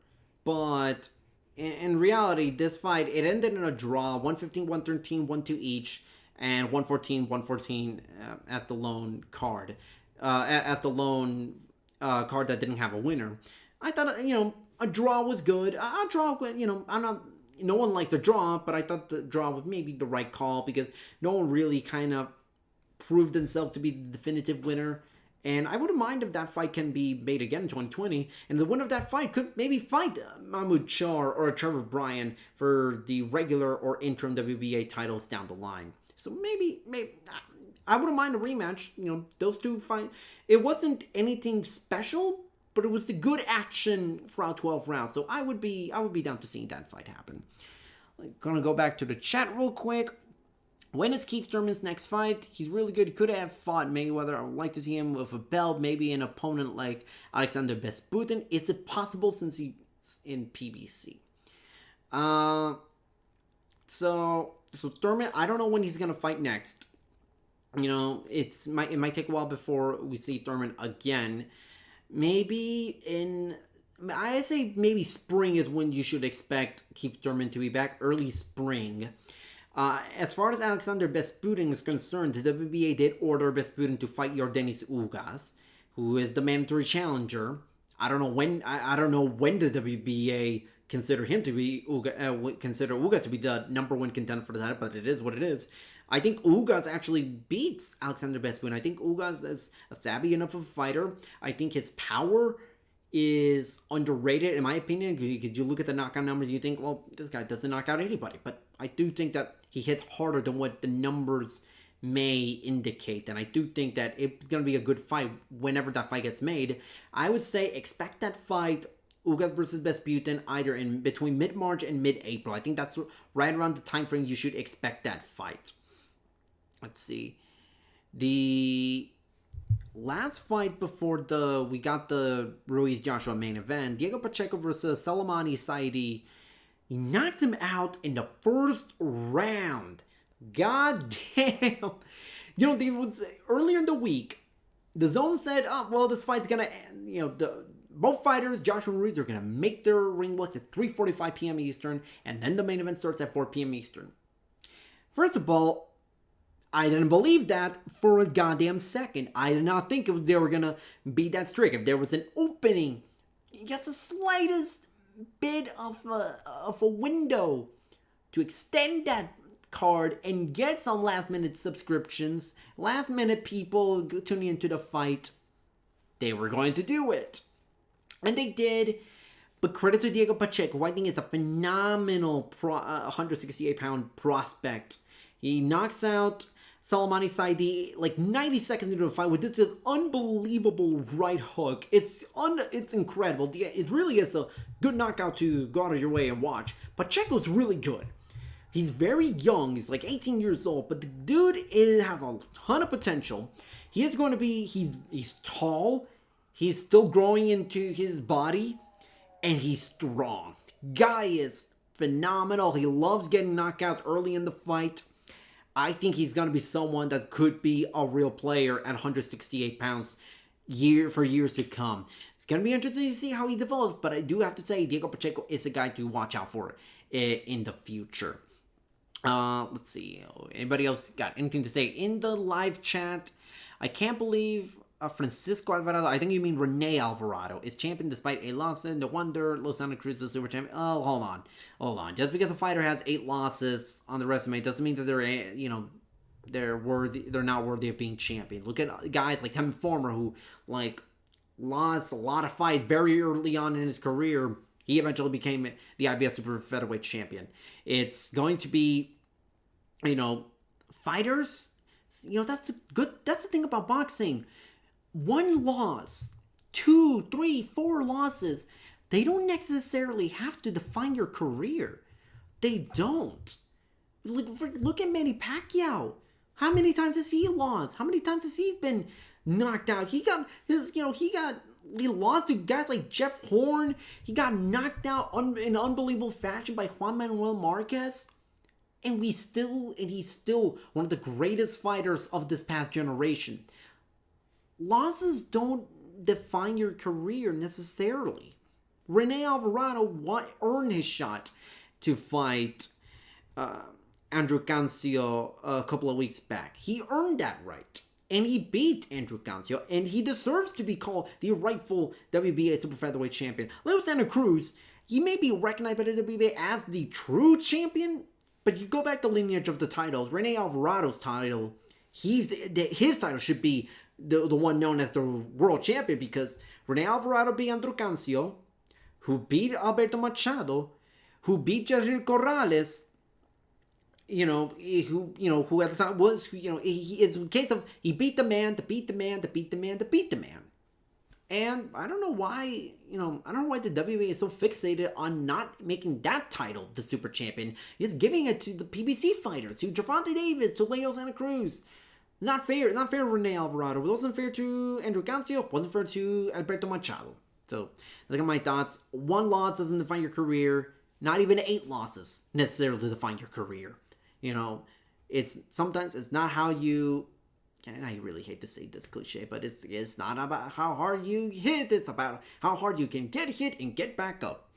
but in reality, this fight, it ended in a draw, 115, 113, 1-2 each, and 114, 114 at the lone card, at the lone card that didn't have a winner. I thought, a draw was good. A draw, no one likes a draw, but I thought the draw was maybe the right call because no one really kind of proved themselves to be the definitive winner. And I wouldn't mind if that fight can be made again in 2020. And the winner of that fight could maybe fight Mahmoud Char or Trevor Bryan for the regular or interim WBA titles down the line. So maybe I wouldn't mind a rematch. Those two fight. It wasn't anything special, but it was the good action throughout 12 rounds. So I would be down to seeing that fight happen. I'm gonna go back to the chat real quick. When is Keith Thurman's next fight? He's really good. He could have fought Mayweather. I would like to see him with a belt, maybe an opponent like Alexander Besputin. Is it possible since he's in PBC? So Thurman, I don't know when he's gonna fight next. It might take a while before we see Thurman again. Maybe I say maybe spring is when you should expect Keith Thurman to be back, early spring. As far as Alexander Besputin is concerned, the WBA did order Besputin to fight Yordenis Ugas. who is the mandatory challenger. I don't know when. I don't know when the WBA consider him to be consider Ugas to be the number one contender for the title, but it is what it is. I think Ugas actually beats Alexander Bespin. I think Ugas is a savvy enough of a fighter. I think his power is underrated, in my opinion. Because you look at the knockout numbers, you think, well, this guy doesn't knock out anybody. But I do think that he hits harder than what the numbers may indicate. And I do think that it's going to be a good fight whenever that fight gets made. I would say expect that fight, Ugas versus Bespin, either in between mid-March and mid-April. I think that's right around the time frame you should expect that fight. Let's see. The last fight before we got the Ruiz Joshua main event, Diego Pacheco versus Salamani Saidi. He knocks him out in the first round. God damn. You know, it was earlier in the week, the DAZN said, oh, well, this fight's gonna end. You know, both fighters, Joshua and Ruiz, are gonna make their ring walks at 3:45 p.m. Eastern, and then the main event starts at 4 p.m. Eastern. First of all, I didn't believe that for a goddamn second. I did not think they were going to be that strict. If there was an opening, just the slightest bit of a window to extend that card and get some last-minute subscriptions, last-minute people tuning into the fight, they were going to do it. And they did. But credit to Diego Pacheco, who I think is a phenomenal 168-pound prospect. He knocks out Salamani Saidi like 90 seconds into the fight with this just unbelievable right hook. It's incredible. It really is a good knockout to go out of your way and watch. Pacheco's really good. He's very young. He's like 18 years old, but the dude has a ton of potential. He is going to be. He's tall. He's still growing into his body, and he's strong. Guy is phenomenal. He loves getting knockouts early in the fight. I think he's going to be someone that could be a real player at 168 pounds for years to come. It's going to be interesting to see how he develops, but I do have to say Diego Pacheco is a guy to watch out for in the future. Let's see. Anybody else got anything to say in the live chat? I can't believe Francisco Alvarado, I think you mean Rene Alvarado, is champion despite a loss. No wonder Lozano Cruz is super champion. Oh, hold on. Just because a fighter has 8 losses on the resume doesn't mean that they're not worthy of being champion. Look at guys like Tim Former, who like lost a lot of fight very early on in his career. He eventually became the IBF Super Featherweight champion. It's going to be, fighters. That's the thing about boxing. 1 loss, 2, 3, 4 losses, they don't necessarily have to define your career. They don't. Look at Manny Pacquiao. How many times has he lost? How many times has he been knocked out? He lost to guys like Jeff Horn. He got knocked out in unbelievable fashion by Juan Manuel Marquez. And he's still one of the greatest fighters of this past generation. Losses don't define your career necessarily. Rene Alvarado earned his shot to fight Andrew Cancio a couple of weeks back. He earned that right. And he beat Andrew Cancio. And he deserves to be called the rightful WBA Super Featherweight champion. Lozano Cruz, he may be recognized by the WBA as the true champion. But you go back to the lineage of the titles. Rene Alvarado's title, his title should be the one known as the world champion, because Rene Alvarado beat Andrew Cancio, who beat Alberto Machado, who beat Jarrell Corrales, who at the time was, it's a case of he beat the man, to beat the man, to beat the man, to beat the man. And I don't know why, the WBA is so fixated on not making that title the super champion. It's giving it to the PBC fighter, to Gervonta Davis, to Leo Santa Cruz. Not fair to Rene Alvarado. It wasn't fair to Andrew Cancio. Wasn't fair to Alberto Machado. So, look at my thoughts. 1 loss doesn't define your career. Not even 8 losses necessarily define your career. Sometimes it's not how you. And I really hate to say this cliche, but it's not about how hard you hit. It's about how hard you can get hit and get back up.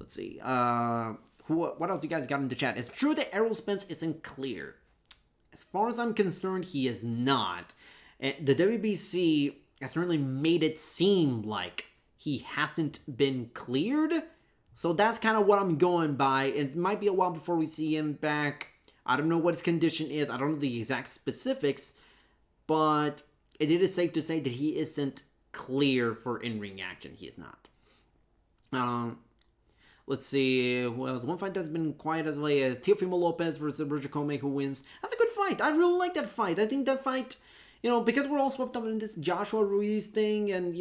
Let's see. What else you guys got in the chat? It's true that Errol Spence isn't clear. As far as I'm concerned, he is not. And the WBC has certainly made it seem like he hasn't been cleared. So that's kind of what I'm going by. It might be a while before we see him back. I don't know what his condition is. I don't know the exact specifics. But it is safe to say that he isn't clear for in-ring action. He is not. Let's see. Well, one fight that's been quiet as late as Teofimo Lopez versus Rijakomei, who wins. That's a good fight. I really like that fight. I think that fight, because we're all swept up in this Joshua Ruiz thing, and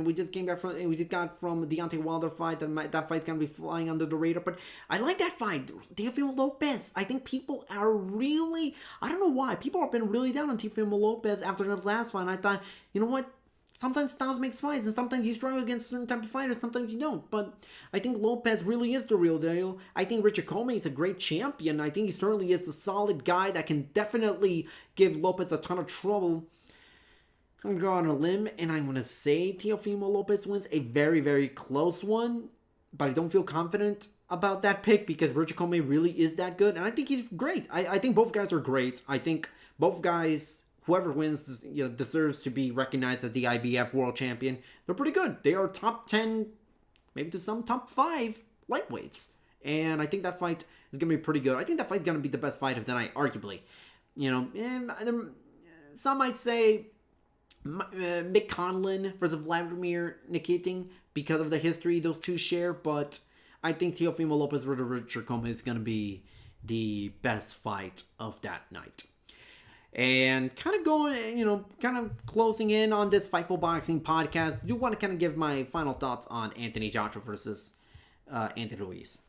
we just got from the Deontay Wilder fight. That fight's gonna be flying under the radar. But I like that fight. Teofimo Lopez. I think people are really. I don't know why people have been really down on Teofimo Lopez after the last fight. And I thought, you know what? Sometimes styles makes fights, and sometimes you struggle against certain type of fighters, sometimes you don't. But I think Lopez really is the real deal. I think Richard Comey is a great champion. I think he certainly is a solid guy that can definitely give Lopez a ton of trouble. I'm going to go on a limb, and I'm going to say Teofimo Lopez wins a very, very close one. But I don't feel confident about that pick because Richard Comey really is that good. And I think he's great. I think both guys are great. I think both guys... Whoever wins, deserves to be recognized as the IBF World Champion. They're pretty good. They are top 10, maybe to some top 5 lightweights. And I think that fight is going to be pretty good. I think that fight's going to be the best fight of the night, arguably. Some might say Mick Conlon versus Vladimir Nikitin because of the history those two share. But I think Teofimo Lopez versus Richard Coleman is going to be the best fight of that night. And kind of going, kind of closing in on this Fightful Boxing podcast, I do want to kind of give my final thoughts on Anthony Joshua versus Anthony Ruiz.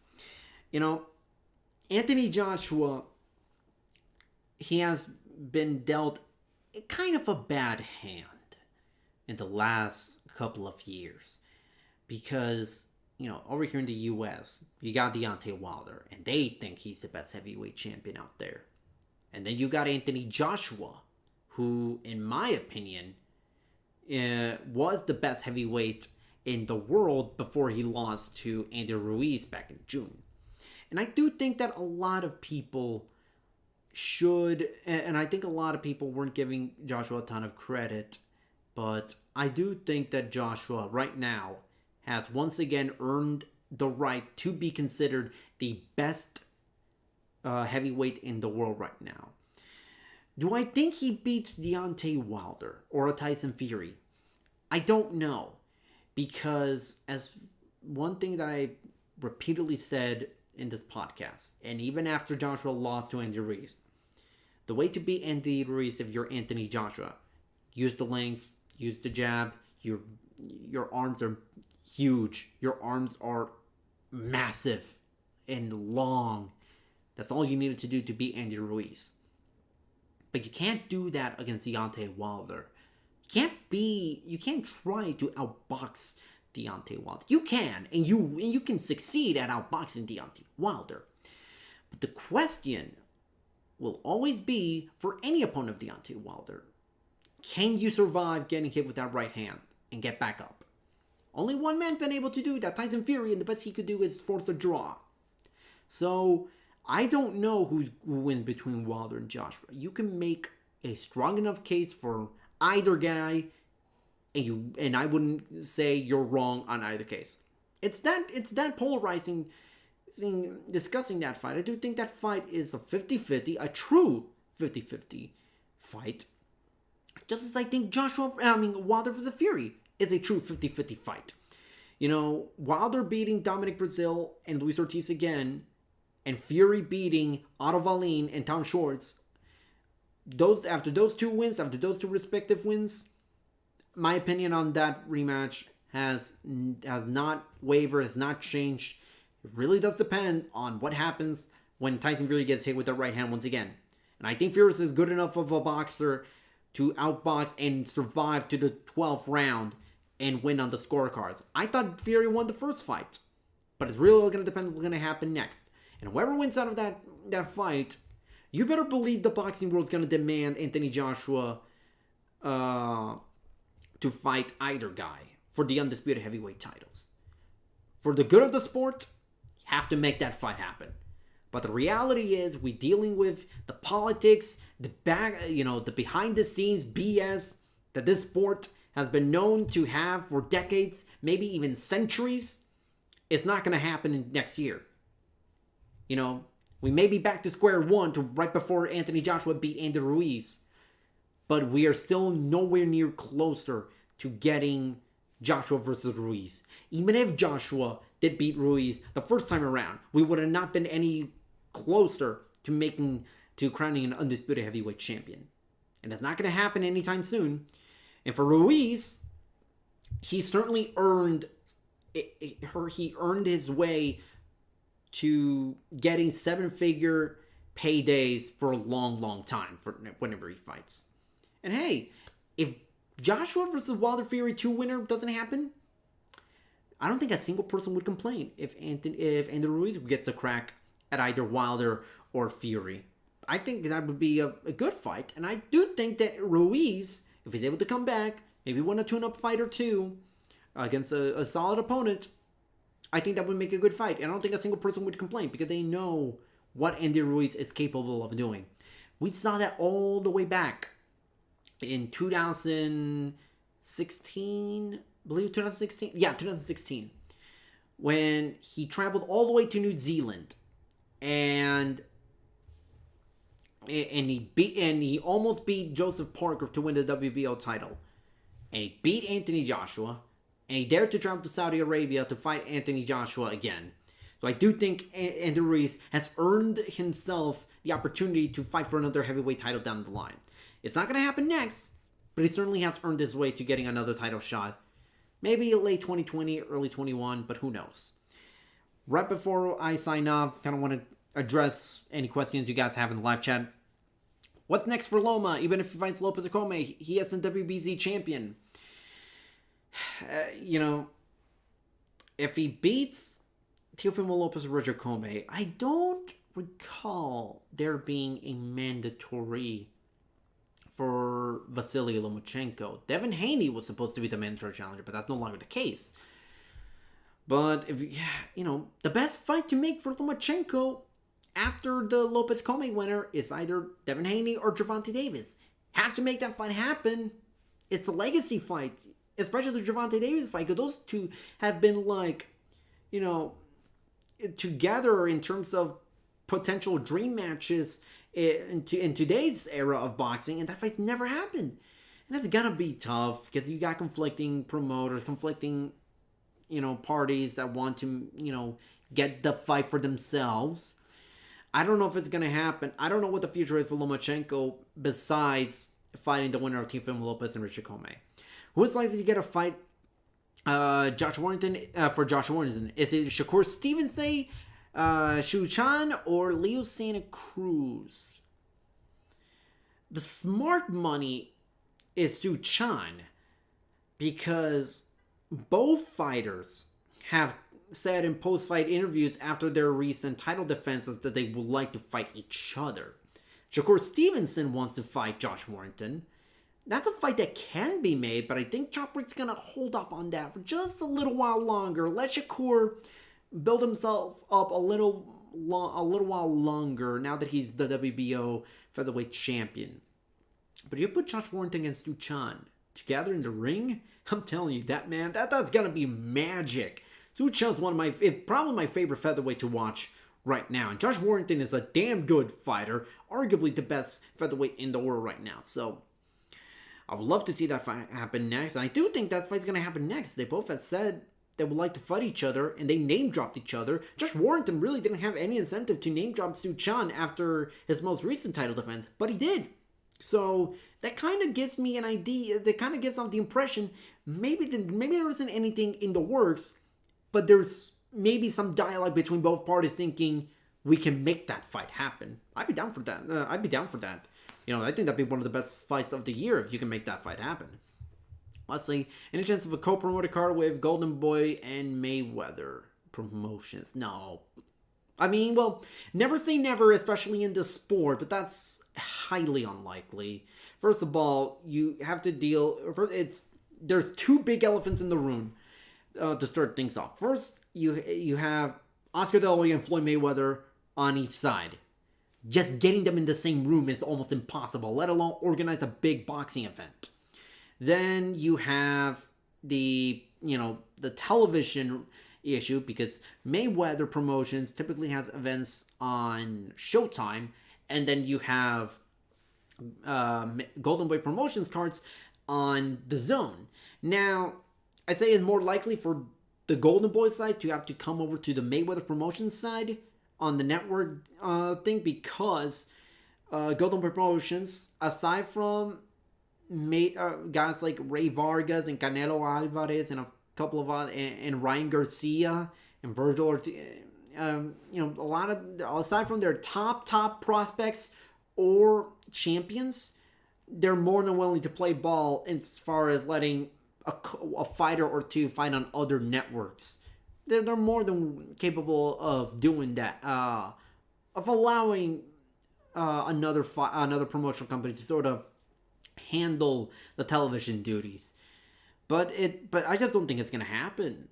Anthony Joshua, he has been dealt kind of a bad hand in the last couple of years. Because, over here in the U.S., you got Deontay Wilder, and they think he's the best heavyweight champion out there. And then you got Anthony Joshua, who, in my opinion, was the best heavyweight in the world before he lost to Andy Ruiz back in June. And I do think that a lot of people should, and I think a lot of people weren't giving Joshua a ton of credit, but I do think that Joshua right now has once again earned the right to be considered the best heavyweight in the world right now. Do I think he beats Deontay Wilder or a Tyson Fury? I don't know. Because as one thing that I repeatedly said in this podcast, and even after Joshua lost to Andy Ruiz, the way to beat Andy Ruiz if you're Anthony Joshua, use the length, use the jab, your arms are huge, your arms are massive and long. That's all you needed to do to beat Andy Ruiz. But you can't do that against Deontay Wilder. You can't try to outbox Deontay Wilder. You can, and you can succeed at outboxing Deontay Wilder. But the question will always be for any opponent of Deontay Wilder: can you survive getting hit with that right hand and get back up? Only one man's been able to do that, Tyson Fury, and the best he could do is force a draw. So I don't know who wins between Wilder and Joshua. You can make a strong enough case for either guy, and I wouldn't say you're wrong on either case. It's that polarizing discussing that fight. I do think that fight is a 50-50, a true 50-50 fight. Just as I think Wilder versus Fury is a true 50-50 fight. Wilder beating Dominic Breazeale and Luis Ortiz again, and Fury beating Otto Wallin and Tom Schwartz. After those two respective wins, my opinion on that rematch has not wavered, has not changed. It really does depend on what happens when Tyson Fury gets hit with the right hand once again. And I think Fury is good enough of a boxer to outbox and survive to the 12th round and win on the scorecards. I thought Fury won the first fight, but it's really going to depend on what's going to happen next. And whoever wins out of that fight, you better believe the boxing world's going to demand Anthony Joshua to fight either guy for the undisputed heavyweight titles. For the good of the sport, you have to make that fight happen. But the reality is, we're dealing with the politics, the behind the scenes BS that this sport has been known to have for decades, maybe even centuries, it's not going to happen next year. We may be back to square one to right before Anthony Joshua beat Andy Ruiz, but we are still nowhere near closer to getting Joshua versus Ruiz. Even if Joshua did beat Ruiz the first time around, we would have not been any closer to crowning an undisputed heavyweight champion. And that's not going to happen anytime soon. And for Ruiz, he certainly earned his way to getting 7-figure paydays for a long, long time for whenever he fights. And hey, if Joshua versus Wilder Fury 2 winner doesn't happen, I don't think a single person would complain if Andy Ruiz gets a crack at either Wilder or Fury. I think that would be a good fight. And I do think that Ruiz, if he's able to come back, maybe win a tune-up fight or two against a solid opponent, I think that would make a good fight. And I don't think a single person would complain because they know what Andy Ruiz is capable of doing. We saw that all the way back in 2016, I believe 2016? Yeah, 2016. When he traveled all the way to New Zealand and he almost beat Joseph Parker to win the WBO title. And he beat Anthony Joshua. And he dared to travel to Saudi Arabia to fight Anthony Joshua again. So I do think Andy Ruiz has earned himself the opportunity to fight for another heavyweight title down the line. It's not going to happen next, but he certainly has earned his way to getting another title shot. Maybe late 2020, early 21, but who knows. Right before I sign off, kind of want to address any questions you guys have in the live chat. What's next for Loma? Even if he fights Lopez Acome, he is the WBC champion. If he beats Teofimo Lopez or Roger Comey, I don't recall there being a mandatory for Vasily Lomachenko. Devin Haney was supposed to be the mandatory challenger, but that's no longer the case. But if the best fight to make for Lomachenko after the Lopez Comey winner is either Devin Haney or Gervonta Davis. Have to make that fight happen. It's a legacy fight, especially the Gervonta Davis fight, because those two have been together in terms of potential dream matches in today's era of boxing, and that fight's never happened. And it's gonna be tough because you got conflicting promoters, conflicting parties that want to get the fight for themselves. I don't know if it's gonna happen. I don't know what the future is for Lomachenko besides fighting the winner of Teofimo Lopez and Richard Comey. Who is likely to get a fight? Josh Warrington for Josh Warrington. Is it Shakur Stevenson, Shu Chan, or Leo Santa Cruz? The smart money is Shu Chan because both fighters have said in post-fight interviews after their recent title defenses that they would like to fight each other. Shakur Stevenson wants to fight Josh Warrington. That's a fight that can be made, but I think Chop Rick's going to hold off on that for just a little while longer. Let Shakur build himself up a little while longer now that he's the WBO featherweight champion. But you put Josh Warrington against Stu Chan together in the ring, I'm telling you, that's going to be magic. Stu Chan's probably my favorite featherweight to watch right now. And Josh Warrington is a damn good fighter, arguably the best featherweight in the world right now. So I would love to see that fight happen next. And I do think that fight's going to happen next. They both have said they would like to fight each other, and they name-dropped each other. Josh Warrington really didn't have any incentive to name-drop Stu Chan after his most recent title defense, but he did. So that kind of gives me an idea, that kind of gives off the impression maybe there isn't anything in the works, but there's maybe some dialogue between both parties thinking we can make that fight happen. I'd be down for that. I think that'd be one of the best fights of the year if you can make that fight happen. Lastly, any chance of a co-promoted card with Golden Boy and Mayweather Promotions? No. I mean, well, never say never, especially in this sport, but that's highly unlikely. First of all, you have to there's two big elephants in the room to start things off. First, you have Oscar De La Hoya and Floyd Mayweather on each side. Just getting them in the same room is almost impossible, let alone organize a big boxing event. Then you have the television issue, because Mayweather Promotions typically has events on Showtime, and then you have Golden Boy Promotions cards on the DAZN. Now, I say it's more likely for the Golden Boy side to have to come over to the Mayweather Promotions side on the network thing, because Golden Boy Promotions, aside from guys like Ray Vargas and Canelo Alvarez and a couple of and Ryan Garcia and Virgil Ortiz, a lot of, aside from their top prospects or champions, they're more than willing to play ball as far as letting a fighter or two fight on other networks. They're more than capable of doing that, of allowing another promotional company to sort of handle the television duties. But I just don't think it's gonna happen.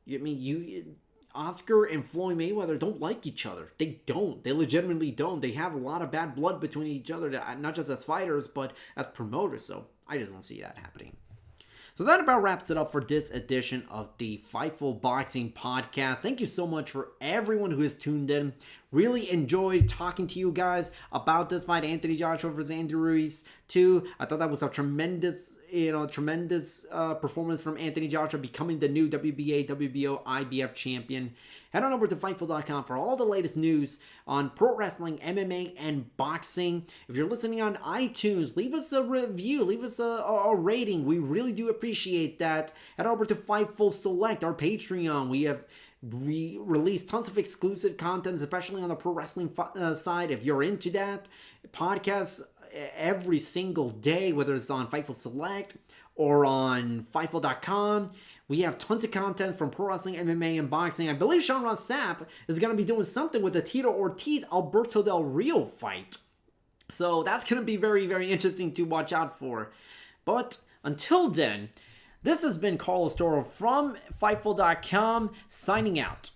I mean, Oscar and Floyd Mayweather don't like each other. They don't. They legitimately don't. They have a lot of bad blood between each other, not just as fighters, but as promoters. So I just don't see that happening. So that about wraps it up for this edition of the Fightful Boxing Podcast. Thank you so much for everyone who has tuned in. Really enjoyed talking to you guys about this fight, Anthony Joshua versus Andy Ruiz 2. I thought that was a tremendous performance from Anthony Joshua, becoming the new WBA, WBO, IBF champion. Head on over to Fightful.com for all the latest news on pro wrestling, MMA, and boxing. If you're listening on iTunes, leave us a review, leave us a rating. We really do appreciate that. Head over to Fightful Select, our Patreon. We release tons of exclusive content, especially on the pro wrestling side. If you're into that, podcasts every single day, whether it's on Fightful Select or on Fightful.com. We have tons of content from pro wrestling, MMA, and boxing. I believe Sean Ross Sapp is going to be doing something with the Tito Ortiz-Alberto Del Rio fight. So that's going to be very, very interesting to watch out for. But until then, this has been Carlos Toro from Fightful.com, signing out.